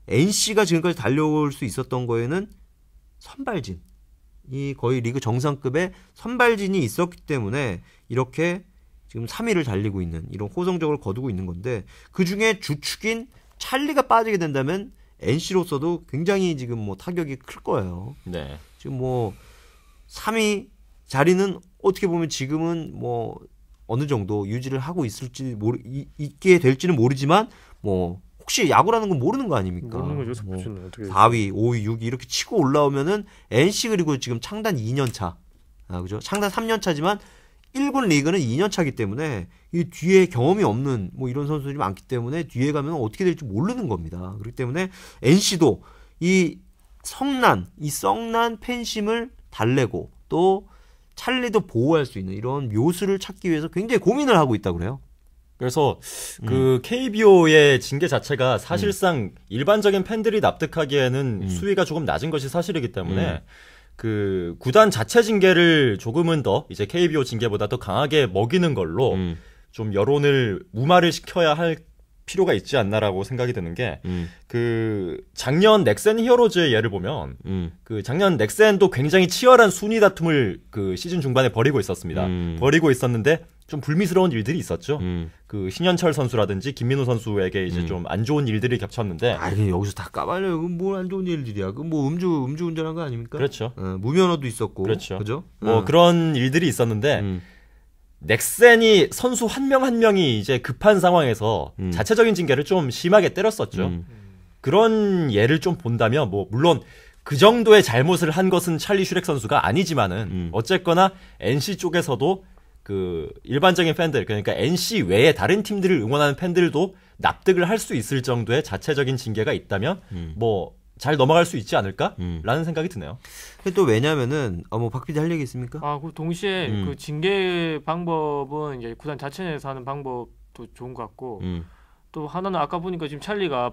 NC가 지금까지 달려올 수 있었던 거에는 선발진, 이 거의 리그 정상급의 선발진이 있었기 때문에 이렇게 지금 3위를 달리고 있는 이런 호성적을 거두고 있는 건데 그 중에 주축인 찰리가 빠지게 된다면 NC로서도 굉장히 지금 뭐 타격이 클 거예요. 네. 지금 뭐 3위 자리는 어떻게 보면 지금은 뭐 어느 정도 유지를 하고 있게 될지는 모르지만 뭐 혹시 야구라는 건 모르는 거 아닙니까? 모르는 거죠. 뭐 어떻게 4위, 5위, 6위 이렇게 치고 올라오면은 NC 그리고 지금 창단 2년 차, 그죠? 창단 3년 차지만 1군 리그는 2년 차기 때문에 이 뒤에 경험이 없는 뭐 이런 선수들이 많기 때문에 뒤에 가면 어떻게 될지 모르는 겁니다. 그렇기 때문에 NC도 이 썩난 팬심을 달래고 또 찰리도 보호할 수 있는 이런 묘수를 찾기 위해서 굉장히 고민을 하고 있다고 그래요. 그래서 그 KBO의 징계 자체가 사실상 일반적인 팬들이 납득하기에는 수위가 조금 낮은 것이 사실이기 때문에 그 구단 자체 징계를 조금은 더 이제 KBO 징계보다 더 강하게 먹이는 걸로 좀 여론을 무마를 시켜야 할 필요가 있지 않나라고 생각이 드는 게 그 작년 넥센 히어로즈의 예를 보면 그 작년 넥센도 굉장히 치열한 순위 다툼을 그 시즌 중반에 벌이고 있었습니다. 벌이고 있었는데 좀 불미스러운 일들이 있었죠. 그 신현철 선수라든지 김민호 선수에게 이제 좀 안 좋은 일들이 겹쳤는데. 여기서 다 까발려요. 뭘 안 좋은 일들이야. 그 뭐 음주 운전한 거 아닙니까? 그렇죠. 무면허도 있었고. 그렇죠. 그죠? 뭐 그런 일들이 있었는데 넥센이 선수 한 명 한 명이 이제 급한 상황에서 자체적인 징계를 좀 심하게 때렸었죠. 그런 예를 좀 본다면 뭐 물론 그 정도의 잘못을 한 것은 찰리 슈렉 선수가 아니지만은 어쨌거나 NC 쪽에서도 그 일반적인 팬들 그러니까 NC 외에 다른 팀들을 응원하는 팬들도 납득을 할 수 있을 정도의 자체적인 징계가 있다면 뭐 잘 넘어갈 수 있지 않을까라는 생각이 드네요. 또 왜냐면은 뭐 박 PD 할 얘기 있습니까? 그 동시에 그 징계 방법은 이제 구단 자체 내에서 하는 방법도 좋은 것 같고 또 하나는 아까 보니까 지금 찰리가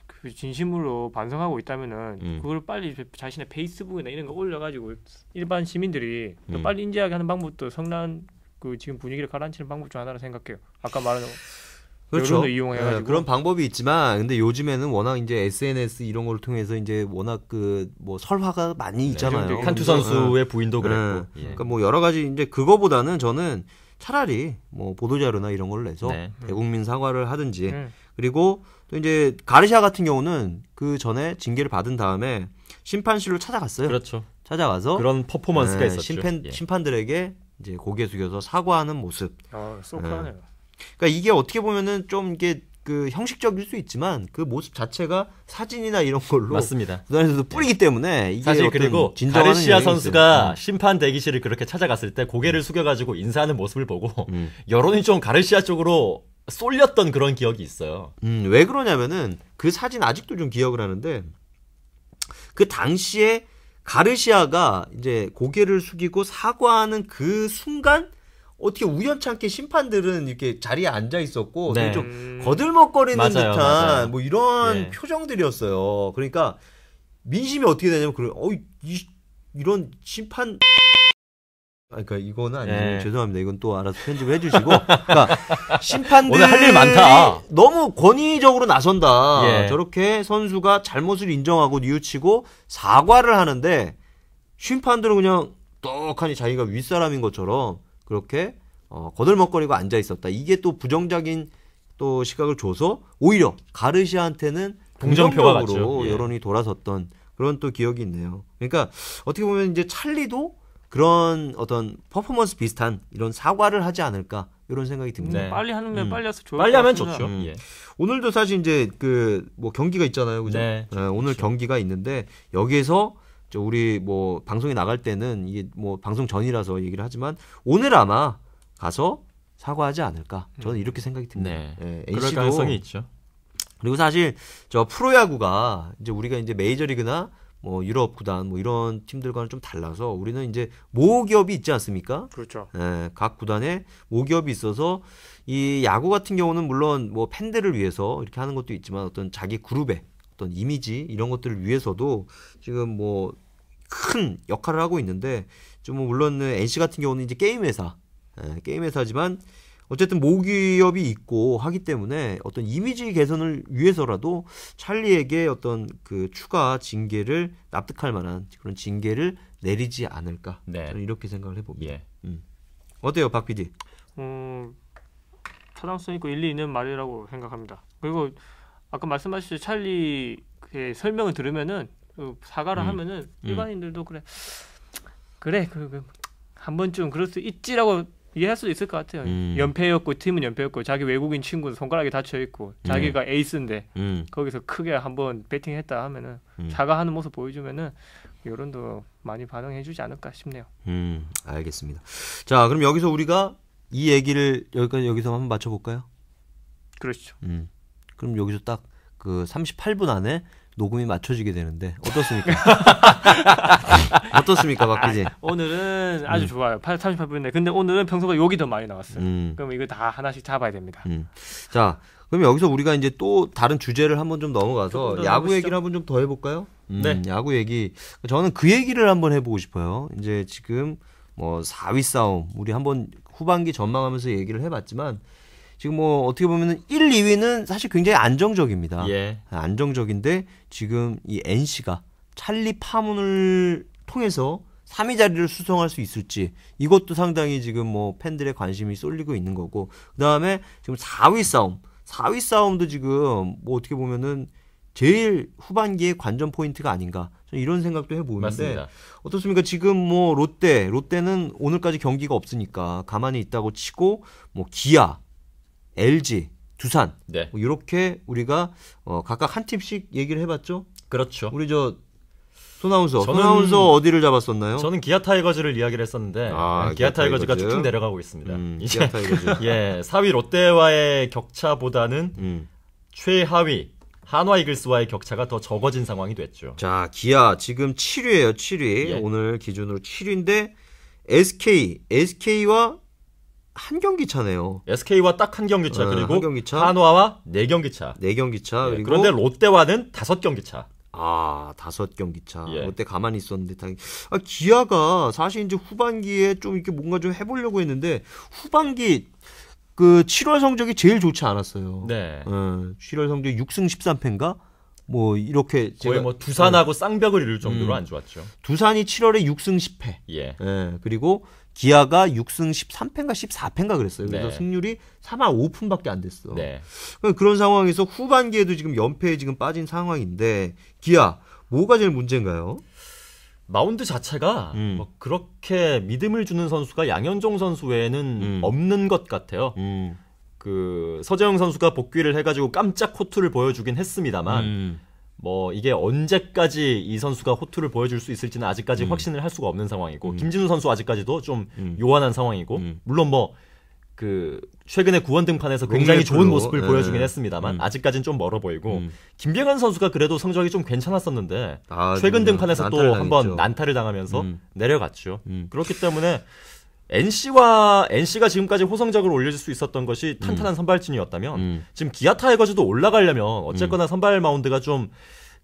그 진심으로 반성하고 있다면은 그걸 빨리 자신의 페이스북이나 이런 거 올려가지고 일반 시민들이 또 빨리 인지하게 하는 방법도 성난 그 지금 분위기를 가라앉히는 방법 중 하나라 생각해요. 아까 말한 그렇죠. 이용해가지고 그런 방법이 있지만 근데 요즘에는 워낙 이제 SNS 이런 걸 통해서 이제 워낙 그 뭐 설화가 많이 있잖아요. 칸투 선수의 부인도 그랬고. 그러니까 뭐 여러 가지 이제 그거보다는 저는 차라리 뭐 보도자료나 이런 걸 내서 대국민 사과를 하든지 그리고 또 이제 가르시아 같은 경우는 그 전에 징계를 받은 다음에 심판실로 찾아갔어요. 그렇죠. 찾아가서 그런 퍼포먼스가 있었죠. 심판들에게 이제 고개 숙여서 사과하는 모습. 쏙하네요. 그러니까 이게 어떻게 보면은 좀 이게 그 형식적일 수 있지만 그 모습 자체가 사진이나 이런 걸로 맞습니다. 구단에서도 뿌리기 때문에 이게 사실 그리고 가르시아 선수가 있어요. 심판 대기실을 그렇게 찾아갔을 때 고개를 숙여가지고 인사하는 모습을 보고 여론이 좀 가르시아 쪽으로 쏠렸던 그런 기억이 있어요. 왜 그러냐면은 그 사진 아직도 좀 기억을 하는데 그 당시에 가르시아가 이제 고개를 숙이고 사과하는 그 순간 어떻게 우연찮게 심판들은 이렇게 자리에 앉아 있었고 네. 좀 거들먹거리는 맞아요, 듯한 맞아요. 뭐 이런 예. 표정들이었어요. 그러니까 민심이 어떻게 되냐면 이런 심판 그러니까 이거는 아니고 예. 죄송합니다. 이건 또 알아서 편집을 해주시고 그러니까 심판들이 오늘 할 일 많다. 너무 권위적으로 나선다. 예. 저렇게 선수가 잘못을 인정하고 뉘우치고 사과를 하는데 심판들은 그냥 떡하니 자기가 윗사람인 것처럼 그렇게 거들먹거리고 앉아 있었다. 이게 또 부정적인 또 시각을 줘서 오히려 가르시아한테는 긍정표가 긍정적으로 갔죠. 예. 여론이 돌아섰던 그런 또 기억이 있네요. 그러니까 어떻게 보면 이제 찰리도 그런 어떤 퍼포먼스 비슷한 이런 사과를 하지 않을까 이런 생각이 듭니다. 네. 빨리 하면 빨리 해서 좋을 빨리 것 하면 같습니다. 좋죠. 예. 오늘도 사실 이제 그 뭐 경기가 있잖아요, 그죠? 네, 오늘 그렇죠. 경기가 있는데 여기에서 우리 뭐 방송에 나갈 때는 이게 뭐 방송 전이라서 얘기를 하지만 오늘 아마 가서 사과하지 않을까 저는 이렇게 생각이 듭니다. 네. 예, 그럴 NC도 가능성이 있죠. 그리고 사실 저 프로야구가 이제 우리가 이제 메이저리그나 뭐 유럽 구단 뭐 이런 팀들과는 좀 달라서 우리는 이제 모기업이 있지 않습니까? 그렇죠. 예, 각 구단에 모기업이 있어서 이 야구 같은 경우는 물론 뭐 팬들을 위해서 이렇게 하는 것도 있지만 어떤 자기 그룹의 어떤 이미지 이런 것들을 위해서도 지금 뭐 큰 역할을 하고 있는데 좀 뭐 물론 NC 같은 경우는 이제 게임 회사지만 어쨌든 모기업이 있고 하기 때문에 어떤 이미지 개선을 위해서라도 찰리에게 어떤 그 추가 징계를 납득할 만한 그런 징계를 내리지 않을까 네. 저는 이렇게 생각을 해봅니다. 예. 어때요, 박 PD? 타당성 있고 일리 있는 말이라고 생각합니다. 그리고 아까 말씀하셨듯이 찰리의 설명을 들으면은 사과를 하면은 일반인들도 그래 한 번쯤 그럴 수 있지라고 이해할 수도 있을 것 같아요. 연패였고 팀은 연패였고 자기 외국인 친구는 손가락이 다쳐 있고 자기가 에이스인데 거기서 크게 한번 배팅했다 하면은 사과하는 모습 보여주면은 여론도 많이 반응해주지 않을까 싶네요. 알겠습니다. 자, 그럼 여기서 우리가 이 얘기를 여기서 한번 맞춰볼까요? 그렇죠. 그럼 여기서 딱 그 38분 안에 녹음이 맞춰지게 되는데 어떻습니까? 어떻습니까, 박 PD? 오늘은 아주 좋아요. 38분인데 근데 오늘은 평소보다 욕이 더 많이 나왔어요. 그럼 이거 다 하나씩 잡아야 됩니다. 자, 그럼 여기서 우리가 이제 또 다른 주제를 한번 좀 넘어가서 야구 얘기를 한번 좀 더 해볼까요? 네. 야구 얘기. 저는 그 얘기를 한번 해보고 싶어요. 이제 지금 뭐 4위 싸움 우리 한번 후반기 전망하면서 얘기를 해봤지만 지금 뭐 어떻게 보면은 1, 2위는 사실 굉장히 안정적입니다. 예. 안정적인데 지금 이 NC가 찰리 파문을 통해서 3위 자리를 수성할 수 있을지 이것도 상당히 지금 뭐 팬들의 관심이 쏠리고 있는 거고 그다음에 지금 4위 싸움도 지금 뭐 어떻게 보면은 제일 후반기의 관전 포인트가 아닌가 저는 이런 생각도 해보는데 맞습니다. 어떻습니까? 지금 뭐 롯데는 오늘까지 경기가 없으니까 가만히 있다고 치고 뭐 기아, LG, 두산 네. 뭐 이렇게 우리가 각각 한 팀씩 얘기를 해봤죠. 그렇죠. 우리 저 손아운서 어디를 잡았었나요? 저는 기아 타이거즈를 이야기를 했었는데 기아 타이거즈가 쭉쭉 내려가고 있습니다. 이제 기아 타이거즈. 예, 4위 롯데와의 격차보다는 최하위 한화 이글스와의 격차가 더 적어진 상황이 됐죠. 자, 기아 지금 7위예요. 7위. 예. 오늘 기준으로 7위인데 SK와 한 경기 차네요. SK와 딱 한 경기 차, 그리고 한 경기 차. 한화와 4경기 차. 4경기 차. 예, 그리고 그런데 롯데와는 5경기 차. 5경기 차. 예. 롯데 가만히 있었는데 기아가 사실 이제 후반기에 좀 이렇게 뭔가 좀 해보려고 했는데 후반기 그 7월 성적이 제일 좋지 않았어요. 네. 7월 성적 6승 13패인가? 뭐 이렇게 거의 뭐 두산하고 쌍벽을 이룰 정도로 안 좋았죠. 두산이 7월에 6승 10패. 예. 그리고 기아가 6승 13패인가 14패인가 그랬어요. 그래서 네. 승률이 3할 5푼밖에 안 됐어. 네. 그런 상황에서 후반기에도 지금 연패에 지금 빠진 상황인데 기아 뭐가 제일 문제인가요? 마운드 자체가 뭐 그렇게 믿음을 주는 선수가 양현종 선수 외에는 없는 것 같아요. 그 서재영 선수가 복귀를 해가지고 깜짝 호투를 보여주긴 했습니다만 뭐 이게 언제까지 이 선수가 호투를 보여줄 수 있을지는 아직까지 확신을 할 수가 없는 상황이고 김진우 선수 아직까지도 좀 요원한 상황이고 물론 뭐 그 최근에 구원 등판에서 굉장히 좋은 모습을 보여주긴 했습니다만 아직까지는 좀 멀어 보이고 김병현 선수가 그래도 성적이 좀 괜찮았었는데 최근 등판에서 또 한번 난타를 당하면서 내려갔죠. 그렇기 때문에 NC가 지금까지 호성적으로 올려줄 수 있었던 것이 탄탄한 선발진이었다면 지금 기아 타이거즈도 올라가려면 어쨌거나 선발 마운드가 좀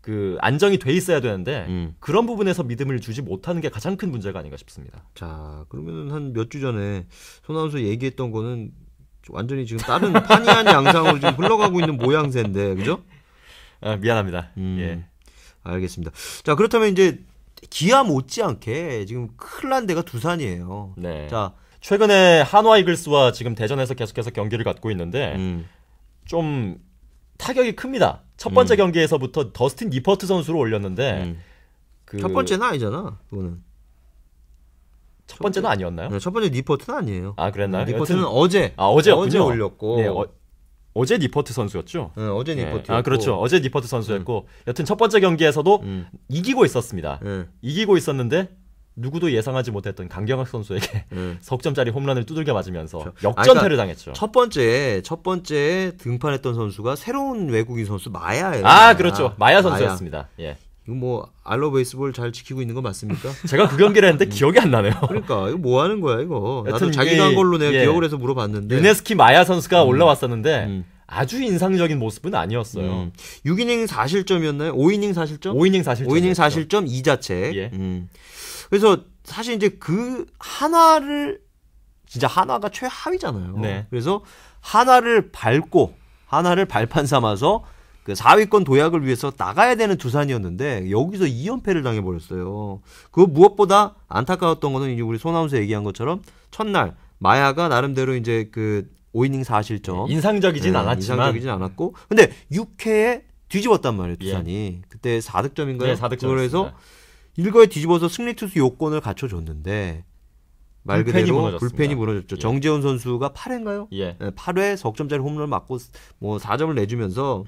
그 안정이 돼 있어야 되는데 그런 부분에서 믿음을 주지 못하는 게 가장 큰 문제가 아닌가 싶습니다. 자, 그러면 한 몇 주 전에 손아운서 얘기했던 거는 완전히 지금 다른 판이한 양상으로 지금 흘러가고 있는 모양새인데, 그죠? 미안합니다. 예. 알겠습니다. 자, 그렇다면 이제 기아 못지않게 지금 큰일 난 데가 두산이에요. 네. 자, 최근에 한화 이글스와 지금 대전에서 계속해서 경기를 갖고 있는데 좀 타격이 큽니다. 첫 번째 경기에서부터 더스틴 니퍼트 선수를 올렸는데 첫 번째는 아니잖아. 그거는. 첫 번째는 아니었나요? 네, 첫 번째 니퍼트는 아니에요. 아, 그랬나요? 니퍼트는 어제 올렸고. 네, 어제 니퍼트 선수였죠? 네, 어제 니퍼트. 아, 그렇죠. 어제 니퍼트 선수였고 여튼 첫 번째 경기에서도 이기고 있었습니다. 이기고 있었는데 누구도 예상하지 못했던 강경학 선수에게 석점짜리 홈런을 두들겨 맞으면서 역전패를 당했죠. 첫 번째 등판했던 선수가 새로운 외국인 선수 마야예요. 아, 그렇죠. 마야 선수였습니다. 예. 이거 뭐 알로 베이스볼 잘 지키고 있는 거 맞습니까? 제가 그 경기를 했는데 기억이 안 나네요. 그러니까 이거 뭐 하는 거야 이거. 나도 여튼 자기가 한 걸로 내가 기억을 해서 물어봤는데. 유네스키 마야 선수가 올라왔었는데 아주 인상적인 모습은 아니었어요. 6이닝 4실점이었나요? 5이닝 4실점? 5이닝 4실점. 5이닝 4실점 2자책. 예. 그래서 사실 이제 그 한화가 최하위잖아요. 네. 그래서 한화를 발판 삼아서 그 4위권 도약을 위해서 나가야 되는 두산이었는데 여기서 2연패를 당해버렸어요. 그 무엇보다 안타까웠던 거는 이제 우리 손아운서 얘기한 것처럼 첫날 마야가 나름대로 이제 그 5이닝 4실점 인상적이진 않았고 근데 6회에 뒤집었단 말이에요. 두산이. 그때 4득점인가요? 네, 4득점. 그래서 일거에 뒤집어서 승리 투수 요건을 갖춰줬는데 말 그대로 불펜이 무너졌죠. 예. 정재훈 선수가 8회인가요? 예. 8회 석점짜리 홈런을 맞고 뭐 4점을 내주면서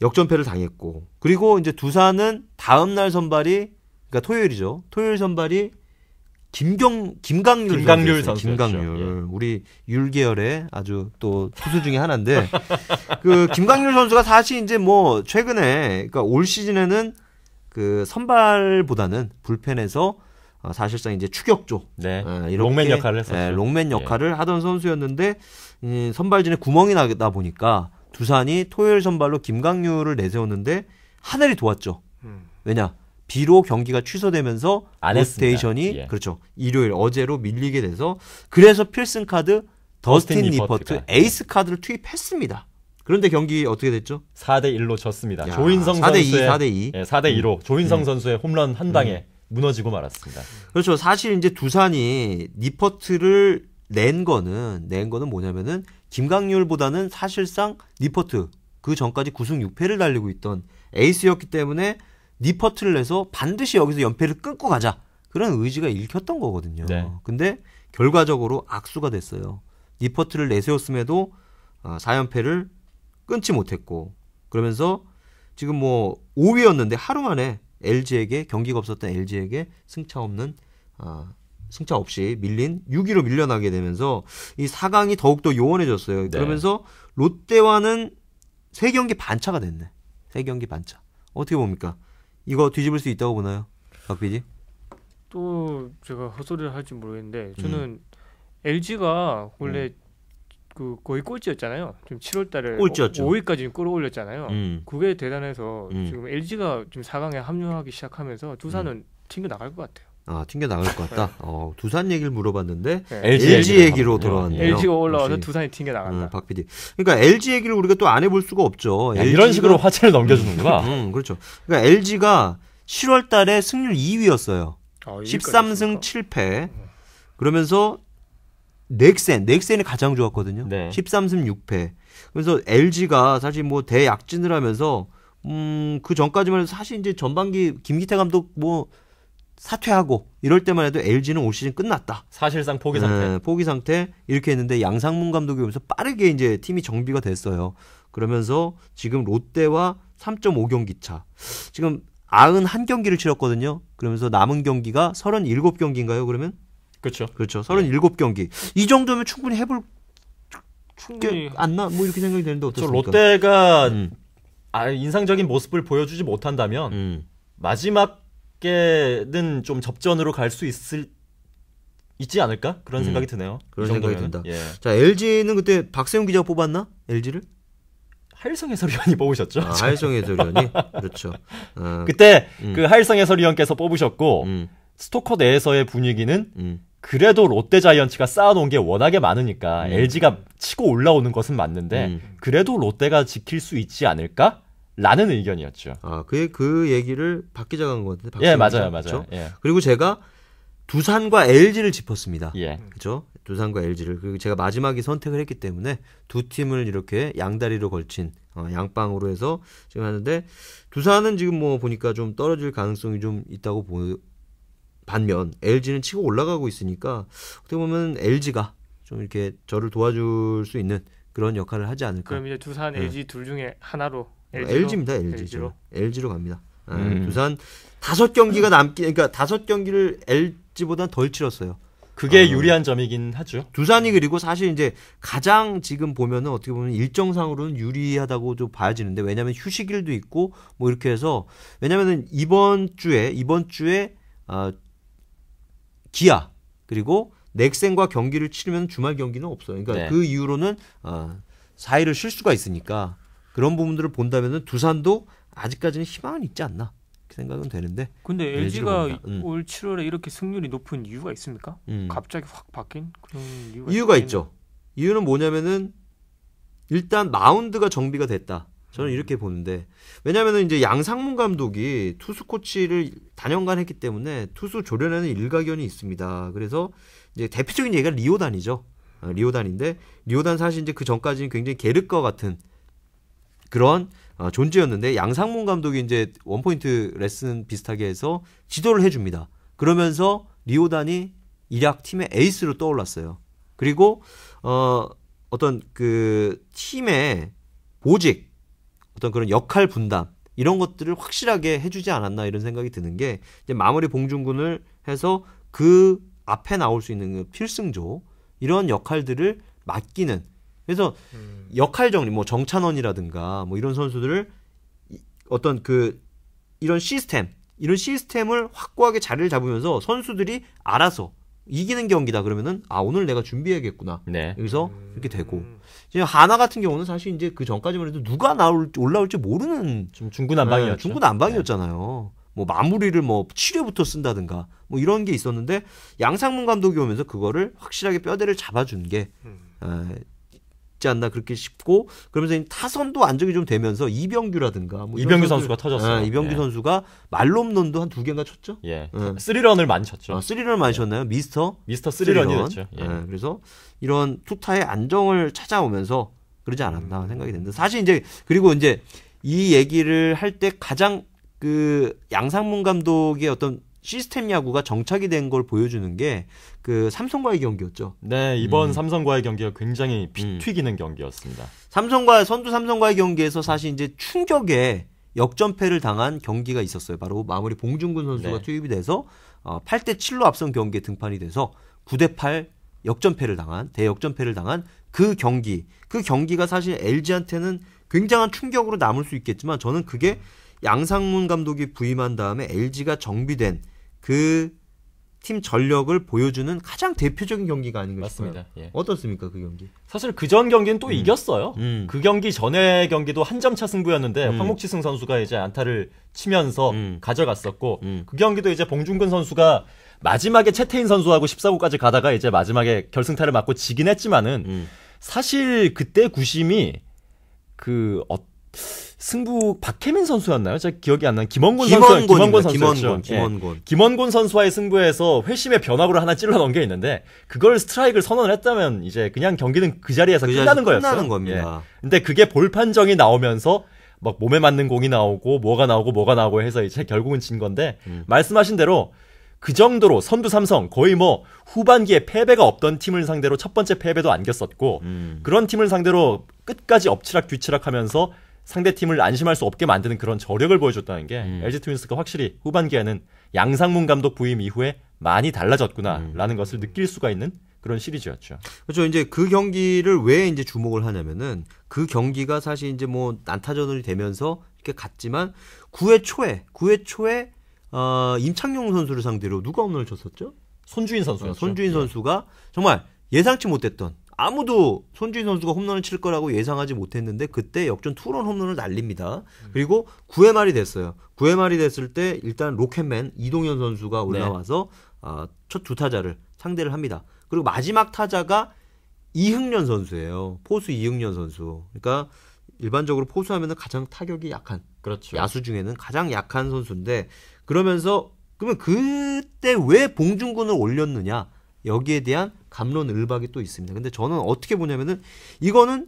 역전패를 당했고 그리고 이제 두산은 다음 날 선발이 그러니까 토요일이죠. 토요일 선발이 김강률 선수였어요. 김강률. 우리 율계열의 아주 또 투수 중에 하나인데 그 김강률 선수가 사실 이제 뭐 최근에 그러니까 올 시즌에는 그 선발보다는 불펜에서 사실상 이제 추격조, 롱맨 역할을 했었죠. 롱맨 역할을 하던 선수였는데 선발진에 구멍이 나다 보니까 두산이 토요일 선발로 김강률을 내세웠는데 하늘이 도왔죠. 왜냐? 비로 경기가 취소되면서 로스테이션이 그렇죠. 일요일 어제로 밀리게 돼서 그래서 필승 카드 더스틴 니퍼트 에이스 카드를 투입했습니다. 그런데 경기 어떻게 됐죠? 4대1로 졌습니다. 조인성 선수의 4대2. 4대2로 조인성 선수의 홈런 한 방에 무너지고 말았습니다. 그렇죠. 사실 이제 두산이 니퍼트를 낸 거는 뭐냐면은 김강률보다는 사실상 니퍼트 그 전까지 9승 6패를 달리고 있던 에이스였기 때문에 니퍼트를 내서 반드시 여기서 연패를 끊고 가자. 그런 의지가 읽혔던 거거든요. 네. 근데 결과적으로 악수가 됐어요. 니퍼트를 내세웠음에도 4연패를 끊지 못했고 그러면서 지금 뭐 5위였는데 하루 만에 LG에게 경기가 없었던 LG에게 승차 없이 밀린 6위로 밀려나게 되면서 이 4강이 더욱더 요원해졌어요. 그러면서 롯데와는 3경기 반차가 됐네. 3경기 반차. 어떻게 봅니까? 이거 뒤집을 수 있다고 보나요? 박 PD? 또 제가 헛소리를 할지 모르겠는데 저는 LG가 원래 그 거의 꼴찌였잖아요. 지금 7월달에 꼴찌였죠. 5위까지 끌어올렸잖아요. 그게 대단해서 지금 LG가 지금 4강에 합류하기 시작하면서 두산은 튕겨 나갈 것 같아요. 아, 튕겨 나갈 것 같다. 두산 얘기를 물어봤는데 네. LG 얘기로 돌아왔네요. LG가 올라와서 역시. 두산이 튕겨 나간다. 박 PD. 그러니까 LG 얘기를 우리가 또 안 해볼 수가 없죠. 야, 이런 식으로 화제를 넘겨주는구나. 그렇죠. 그러니까 LG가 7월 달에 승률 2위였어요. 13승 7패. 그러면서 넥센이 가장 좋았거든요. 네. 13승 6패. 그래서 LG가 사실 뭐 대약진을 하면서 그 전까지만 해도 사실 이제 전반기 김기태 감독 뭐 사퇴하고 이럴 때만 해도 LG는 올 시즌 끝났다. 사실상 포기 상태. 포기 상태 이렇게 했는데 양상문 감독이 오면서 빠르게 이제 팀이 정비가 됐어요. 그러면서 지금 롯데와 3.5경기 차. 지금 91경기를 치렀거든요. 그러면서 남은 경기가 37경기인가요? 그러면? 그렇죠. 37경기. 이 정도면 충분히 해볼 충분히 안나 뭐 이렇게 생각이 되는데 어떻습니까? 롯데가 인상적인 모습을 보여주지 못한다면 마지막에는 좀 접전으로 갈 수 있지 않을까? 그런 생각이 드네요. 그런 이 생각이 정도면은. 든다. 예. 자, LG는 그때 박세웅 기자가 뽑았나? LG를? 하일성 해설위원이 뽑으셨죠. 하일성 해설위원이 그렇죠. 그때 그 하일성 해설위원께서 뽑으셨고 스토커 내에서의 분위기는 그래도 롯데 자이언츠가 쌓아놓은 게 워낙에 많으니까 LG가 치고 올라오는 것은 맞는데 그래도 롯데가 지킬 수 있지 않을까? 라는 의견이었죠. 그 얘기를 박 기자가 한 것 같은데. 예, 맞아요. 그렇죠? 예. 그리고 제가 두산과 LG를 짚었습니다. 예. 그렇죠? 두산과 LG를. 그리고 제가 마지막에 선택을 했기 때문에 두 팀을 이렇게 양다리로 걸친 양방으로 해서 지금 하는데 두산은 지금 뭐 보니까 좀 떨어질 가능성이 좀 있다고 반면 LG는 치고 올라가고 있으니까 어떻게 보면 LG가 좀 이렇게 저를 도와줄 수 있는 그런 역할을 하지 않을까. 그럼 이제 두산, LG 둘 중에 하나로 LG입니다. LG로 갑니다. 두산 5경기가 그러니까 5경기를 LG보다 덜 치렀어요. 그게 유리한 점이긴 하죠. 두산이 그리고 사실 이제 가장 지금 보면은 어떻게 보면 일정상으로는 유리하다고 좀 봐야지는데 왜냐하면 휴식일도 있고 뭐 이렇게 해서 왜냐면은 이번 주에 기아 그리고 넥센과 경기를 치르면 주말 경기는 없어요. 그러니까 그 이후로는 4일을 쉴 수가 있으니까 그런 부분들을 본다면은 두산도 아직까지는 희망은 있지 않나 생각은 되는데. 근데 LG가 올 7월에 이렇게 승률이 높은 이유가 있습니까? 갑자기 확 바뀐 그런 이유가 있죠. 이유는 뭐냐면은 일단 마운드가 정비가 됐다. 저는 이렇게 보는데 왜냐하면은 이제 양상문 감독이 투수 코치를 단연간 했기 때문에 투수 조련에는 일가견이 있습니다. 그래서 이제 대표적인 얘기가 리오단이죠. 리오단인데 리오단 사실 이제 그 전까지는 굉장히 게르과 같은 그런 존재였는데 양상문 감독이 이제 원포인트 레슨 비슷하게 해서 지도를 해줍니다. 그러면서 리오단이 일약 팀의 에이스로 떠올랐어요. 그리고 어떤 그 팀의 보직, 어떤 그런 역할 분담 이런 것들을 확실하게 해주지 않았나 이런 생각이 드는 게 이제 마무리 봉준군을 해서 그 앞에 나올 수 있는 그 필승조 이런 역할들을 맡기는. 그래서 역할 정리, 뭐 정찬원이라든가 뭐 이런 선수들을 어떤 그 이런 시스템을 확고하게 자리를 잡으면서 선수들이 알아서 이기는 경기다 그러면은 오늘 내가 준비해야겠구나. 네. 여기서 이렇게 되고 지금 하나 같은 경우는 사실 이제 그 전까지만 해도 누가 올라올지 모르는 좀 중구난방이었죠. 중구난방이었잖아요. 뭐 마무리를 뭐 7회부터 쓴다든가 뭐 이런 게 있었는데 양상문 감독이 오면서 그거를 확실하게 뼈대를 잡아준 게 있지 않나 그렇게 싶고 그러면서 타선도 안정이 좀 되면서 이병규라든가 뭐 이병규 선수가 터졌어요. 이병규 선수가 말홈런도 한 2개인가 쳤죠? 예. 3런을 많이 쳤죠. 3런을 많이 쳤나요? 미스터 3런이었죠. 예. 그래서 이런 투타의 안정을 찾아오면서 그러지 않았나 생각이 됩니다. 사실 이제 그리고 이제 이 얘기를 할 때 가장 그 양상문 감독의 어떤 시스템 야구가 정착이 된 걸 보여주는 게 그 삼성과의 경기였죠. 네, 이번 삼성과의 경기가 굉장히 피 튀기는 경기였습니다. 선두 삼성과의 경기에서 사실 이제 충격의 역전패를 당한 경기가 있었어요. 바로 마무리 봉준군 선수가 투입이 돼서 8대 7로 앞선 경기에 등판이 돼서 9대 8 대역전패를 당한 그 경기가 사실 LG한테는 굉장한 충격으로 남을 수 있겠지만 저는 그게 양상문 감독이 부임한 다음에 LG가 정비된 그 팀 전력을 보여주는 가장 대표적인 경기가 아닌가 싶어요. 맞습니다. 예. 어떻습니까 그 경기? 사실 그전 경기는 또 이겼어요. 그 경기 전에 경기도 한 점 차 승부였는데 황목지승 선수가 이제 안타를 치면서 가져갔었고 그 경기도 이제 봉중근 선수가 마지막에 채태인 선수하고 14구까지 가다가 이제 마지막에 결승타를 맞고 지긴 했지만은 사실 그때 구심이 승부 박혜민 선수였나요? 제가 기억이 안 나요. 김원곤 선수였죠. 김원곤 선수와의 승부에서 회심의 변화구를 하나 찔러 넣은 게 있는데 그걸 스트라이크를 선언을 했다면 이제 그냥 경기는 그 자리에서 끝나는 거였어요. 끝나는 겁니다. 예. 근데 그게 볼 판정이 나오면서 막 몸에 맞는 공이 나오고 뭐가 나오고 해서 이제 결국은 진 건데 말씀하신 대로 그 정도로 선두 삼성 거의 뭐 후반기에 패배가 없던 팀을 상대로 첫 번째 패배도 안겼었고 그런 팀을 상대로 끝까지 엎치락 뒤치락 하면서 상대팀을 안심할 수 없게 만드는 그런 저력을 보여줬다는 게 LG 트윈스가 확실히 후반기에는 양상문 감독 부임 이후에 많이 달라졌구나라는 것을 느낄 수가 있는 그런 시리즈였죠. 그렇죠. 이제 그 경기를 왜 이제 주목을 하냐면은 그 경기가 사실 이제 뭐 난타전이 되면서 이렇게 갔지만 9회 초에 임창용 선수를 상대로 누가 홈런을 쳤었죠? 손주인 선수였죠. 손주인 선수가 정말 예상치 못했던 아무도 손주인 선수가 홈런을 칠 거라고 예상하지 못했는데 그때 역전 투런 홈런을 날립니다. 그리고 9회 말이 됐어요. 9회 말이 됐을 때 일단 로켓맨 이동현 선수가 올라와서 첫 두 타자를 상대를 합니다. 그리고 마지막 타자가 이흥년 선수예요. 포수 이흥년 선수. 그러니까 일반적으로 포수하면은 가장 타격이 약한 그렇죠. 야수 중에는 가장 약한 선수인데 그러면 그때 왜 봉중근을 올렸느냐? 여기에 대한 갑론을박이 또 있습니다. 근데 저는 어떻게 보냐면은 이거는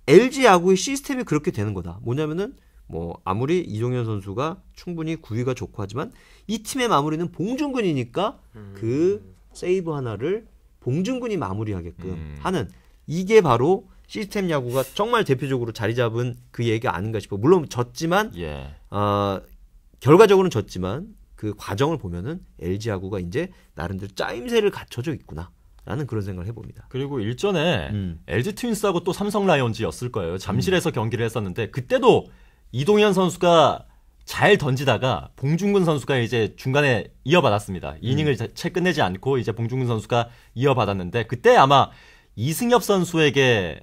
LG 야구의 시스템이 그렇게 되는 거다. 뭐냐면은 뭐 아무리 이종현 선수가 충분히 구위가 좋고 하지만 이 팀의 마무리는 봉중근이니까 그 세이브 하나를 봉중근이 마무리하게끔 하는 이게 바로 시스템 야구가 정말 대표적으로 자리 잡은 그 얘기가 아닌가 싶어요. 물론 졌지만 결과적으로는 졌지만 그 과정을 보면은 LG 야구가 이제 나름대로 짜임새를 갖춰져 있구나라는 그런 생각을 해봅니다. 그리고 일전에 LG 트윈스하고 또 삼성 라이온즈였을 거예요. 잠실에서 경기를 했었는데 그때도 이동현 선수가 잘 던지다가 봉중근 선수가 이제 중간에 이어받았습니다. 이닝을 채 끝내지 않고 이제 봉중근 선수가 이어받았는데 그때 아마 이승엽 선수에게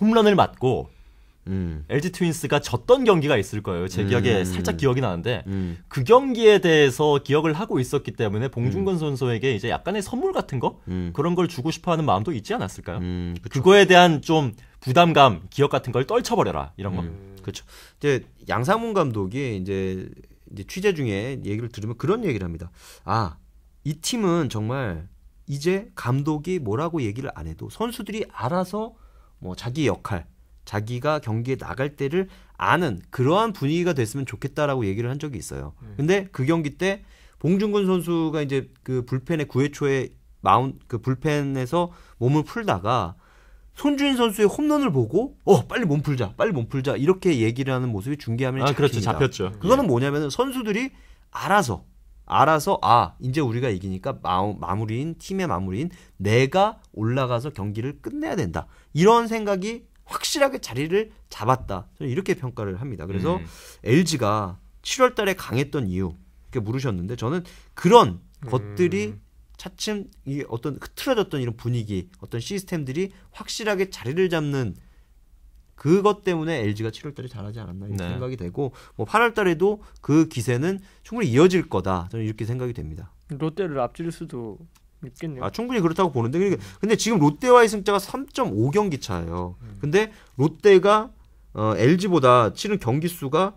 홈런을 맞고 LG 트윈스가 졌던 경기가 있을 거예요. 제 기억에 살짝 기억이 나는데 그 경기에 대해서 기억을 하고 있었기 때문에 봉중근 선수에게 이제 약간의 선물 같은 거 그런 걸 주고 싶어하는 마음도 있지 않았을까요? 그거에 대한 좀 부담감, 기억 같은 걸 떨쳐버려라 이런 거. 그렇죠. 이제 양상문 감독이 이제 취재 중에 얘기를 들으면 그런 얘기를 합니다. 이 팀은 정말 이제 감독이 뭐라고 얘기를 안 해도 선수들이 알아서 뭐 자기 역할, 자기가 경기에 나갈 때를 아는 그러한 분위기가 됐으면 좋겠다라고 얘기를 한 적이 있어요. 근데 그 경기 때 봉중근 선수가 이제 그 불펜의 9회 초에 그 불펜에서 몸을 풀다가 손주인 선수의 홈런을 보고 빨리 몸 풀자 이렇게 얘기를 하는 모습이 중계화면에 잡힙니다. 그렇죠. 잡혔죠. 그거는 뭐냐면은 선수들이 알아서 이제 우리가 이기니까 마무리인 팀의 마무리인 내가 올라가서 경기를 끝내야 된다. 이런 생각이 확실하게 자리를 잡았다. 저는 이렇게 평가를 합니다. 그래서 LG가 7월 달에 강했던 이유 이렇게 물으셨는데 저는 그런 것들이 차츰 이 어떤 흐트러졌던 이런 분위기, 어떤 시스템들이 확실하게 자리를 잡는 그것 때문에 LG가 7월 달에 잘하지 않았나 이런 생각이 되고 뭐 8월 달에도 그 기세는 충분히 이어질 거다. 저는 이렇게 생각이 됩니다. 롯데를 앞질 수도 있겠네요. 충분히 그렇다고 보는데 근데 지금 롯데와의 승차가 3.5경기 차예요. 근데 롯데가 LG보다 치른 경기 수가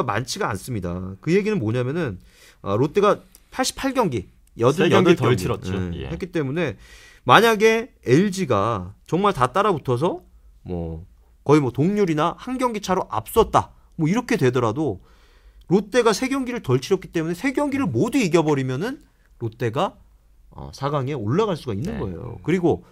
많지가 않습니다. 그 얘기는 뭐냐면은 롯데가 88경기 3경기 덜 치렀죠. 했기 때문에 만약에 LG가 정말 다 따라붙어서 뭐 거의 뭐 동률이나 한 경기 차로 앞섰다. 뭐 이렇게 되더라도 롯데가 3경기를 덜 치렀기 때문에 3경기를 모두 이겨버리면은 롯데가 4강에 올라갈 수가 있는 거예요. 그리고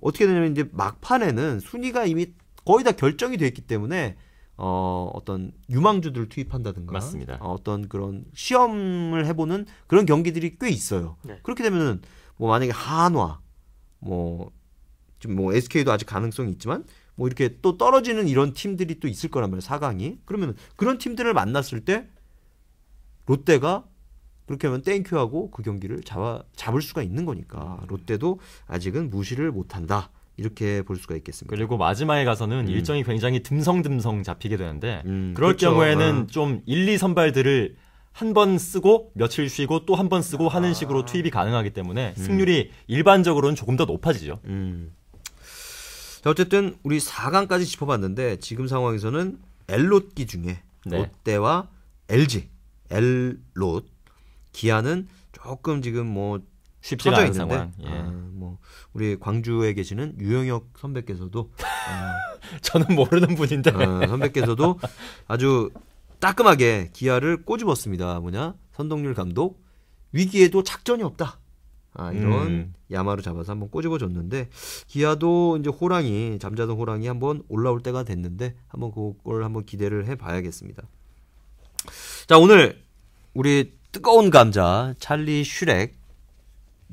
어떻게 되냐면 이제 막판에는 순위가 이미 거의 다 결정이 돼 있기 때문에 어떤 유망주들을 투입한다든가 맞습니다. 어떤 그런 시험을 해보는 그런 경기들이 꽤 있어요. 그렇게 되면은 뭐 만약에 한화 뭐 SK도 아직 가능성이 있지만 뭐 이렇게 또 떨어지는 이런 팀들이 또 있을 거란 말이에요. 4강이. 그러면 그런 팀들을 만났을 때 롯데가 그렇게 하면 땡큐하고 그 경기를 잡을 수가 있는 거니까 롯데도 아직은 무시를 못한다. 이렇게 볼 수가 있겠습니다. 그리고 마지막에 가서는 일정이 굉장히 듬성듬성 잡히게 되는데 그럴 그렇죠. 경우에는 좀 1, 2 선발들을 한 번 쓰고 며칠 쉬고 또 한 번 쓰고 하는 식으로 투입이 가능하기 때문에 승률이 일반적으로는 조금 더 높아지죠. 자, 어쨌든 우리 4강까지 짚어봤는데 지금 상황에서는 엘롯기 중에 네. 롯데와 LG, 엘롯, 기아는 조금 지금 뭐 쉽지가 처져 않은 있는데 상황. 예. 뭐 우리 광주에 계시는 유영혁 선배께서도 저는 모르는 분인데 선배께서도 아주 따끔하게 기아를 꼬집었습니다. 선동열 감독 위기에도 작전이 없다. 이런 야마로 잡아서 한번 꼬집어줬는데 기아도 이제 잠자던 호랑이 한번 올라올 때가 됐는데 한번 그걸 한번 기대를 해봐야겠습니다. 자, 오늘 우리 뜨거운 감자 찰리 슈렉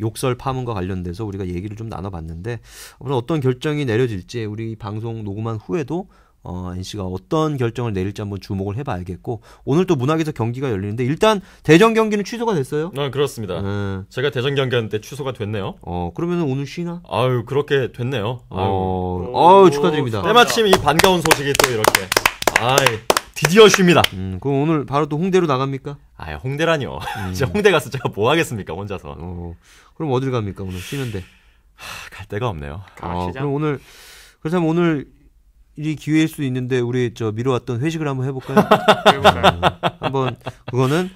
욕설 파문과 관련돼서 우리가 얘기를 좀 나눠봤는데 어떤 결정이 내려질지 우리 방송 녹음한 후에도 NC가 어떤 결정을 내릴지 한번 주목을 해봐야겠고 오늘 또 문학에서 경기가 열리는데 일단 대전 경기는 취소가 됐어요? 그렇습니다. 제가 대전 경기하는데 취소가 됐네요. 그러면 오늘 쉬나? 아유 그렇게 됐네요. 축하드립니다. 때마침 이 반가운 소식이 또 이렇게 드디어 쉽니다. 그럼 오늘 바로 또 홍대로 나갑니까? 홍대라뇨. 진짜 홍대 가서 제가 뭐 하겠습니까 혼자서. 그럼 어딜 갑니까 오늘 쉬는데? 갈 데가 없네요. 그럼 오늘 그렇다면 오늘 이 기회일 수 있는데 우리 미뤄왔던 회식을 한번 해볼까요? 한번 그거는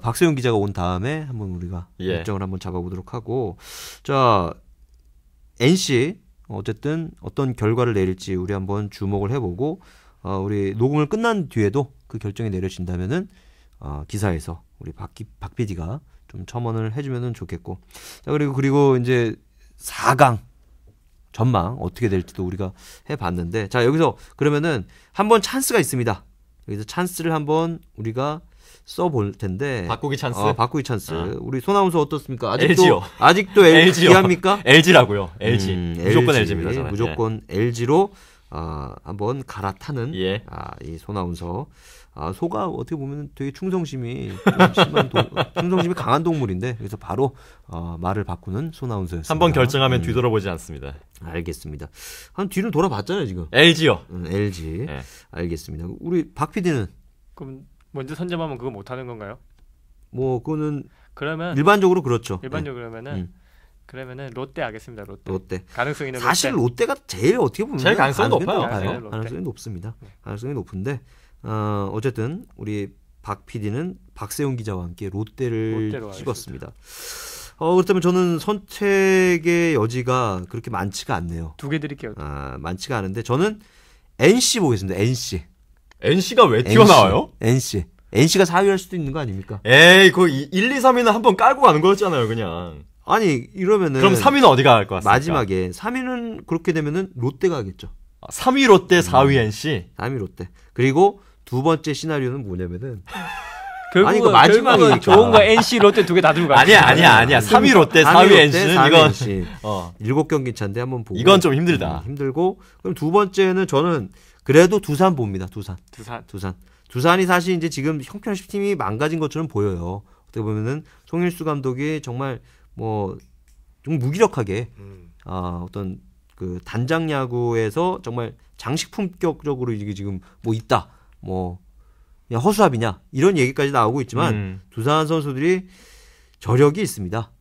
박세용 기자가 온 다음에 한번 우리가 일정을 한번 잡아보도록 하고 자 NC 어쨌든 어떤 결과를 내릴지 우리 한번 주목을 해보고 우리 녹음을 끝난 뒤에도 그 결정이 내려진다면은 기사에서 우리 박 PD가 좀 첨언을 해주면은 좋겠고 자 그리고 이제 4강 전망 어떻게 될지도 우리가 해봤는데 자 여기서 그러면은 한번 찬스가 있습니다. 여기서 찬스를 한번 우리가 써볼 텐데 바꾸기 찬스. 바꾸기 찬스. 우리 소나운서 어떻습니까? 아직도 LG 합니까? LG라고요. LG. 무조건 LG입니다. 저는. 무조건 LG로 한번 갈아타는 이 소나운서. 소가 어떻게 보면 되게 충성심이 강한 동물인데 그래서 바로 말을 바꾸는 소나운서였습니다. 한번 결정하면 뒤돌아보지 않습니다. 알겠습니다. 한 뒤는 돌아봤잖아요 지금. LG요. LG. 네. 알겠습니다. 우리 박 PD는 그럼 먼저 선점하면 그거 못 하는 건가요? 뭐 그거는 그러면 일반적으로 그렇죠. 그러면은 롯데 하겠습니다. 롯데. 가능성 있는 사실 롯데가 제일 어떻게 보면 제일 가능성이 높아요. 가능성이 높습니다. 가능성이 높은데 어쨌든 우리 박 PD는 박세용 기자와 함께 롯데를 찍었습니다. 그렇다면 저는 선택의 여지가 그렇게 많지가 않네요. 2개 드릴게요. 많지가 않은데 저는 NC 보겠습니다. NC가 왜 튀어나와요? NC가 4위 할 수도 있는 거 아닙니까? 에이, 그 1, 2, 3위는 한번 깔고 가는 거였잖아요, 그냥. 아니, 이러면은. 그럼 3위는 어디가 갈 것 같습니까? 마지막에 3위는 그렇게 되면은 롯데가 하겠죠. 3위 롯데, 4위 NC. 3위 롯데. 그리고 두 번째 시나리오는 뭐냐면은 아니 이거 마지막에 좋은 거 NC 롯데 2개 다 들고 가. 아니야. 3위 롯데, 4위 NC. 이건 7경기 차인데 한번 보고. 이건 좀 힘들다. 힘들고 그럼 두 번째는 저는 그래도 두산 봅니다. 두산이 사실 이제 지금 형편없이 팀이 망가진 것처럼 보여요. 어떻게 보면은 송일수 감독이 정말 뭐 좀 무기력하게 어떤 그 단장 야구에서 정말 장식 품격적으로 이게 지금 뭐 있다. 뭐 그냥 허수아비냐 이런 얘기까지 나오고 있지만 두산 선수들이 저력이 있습니다.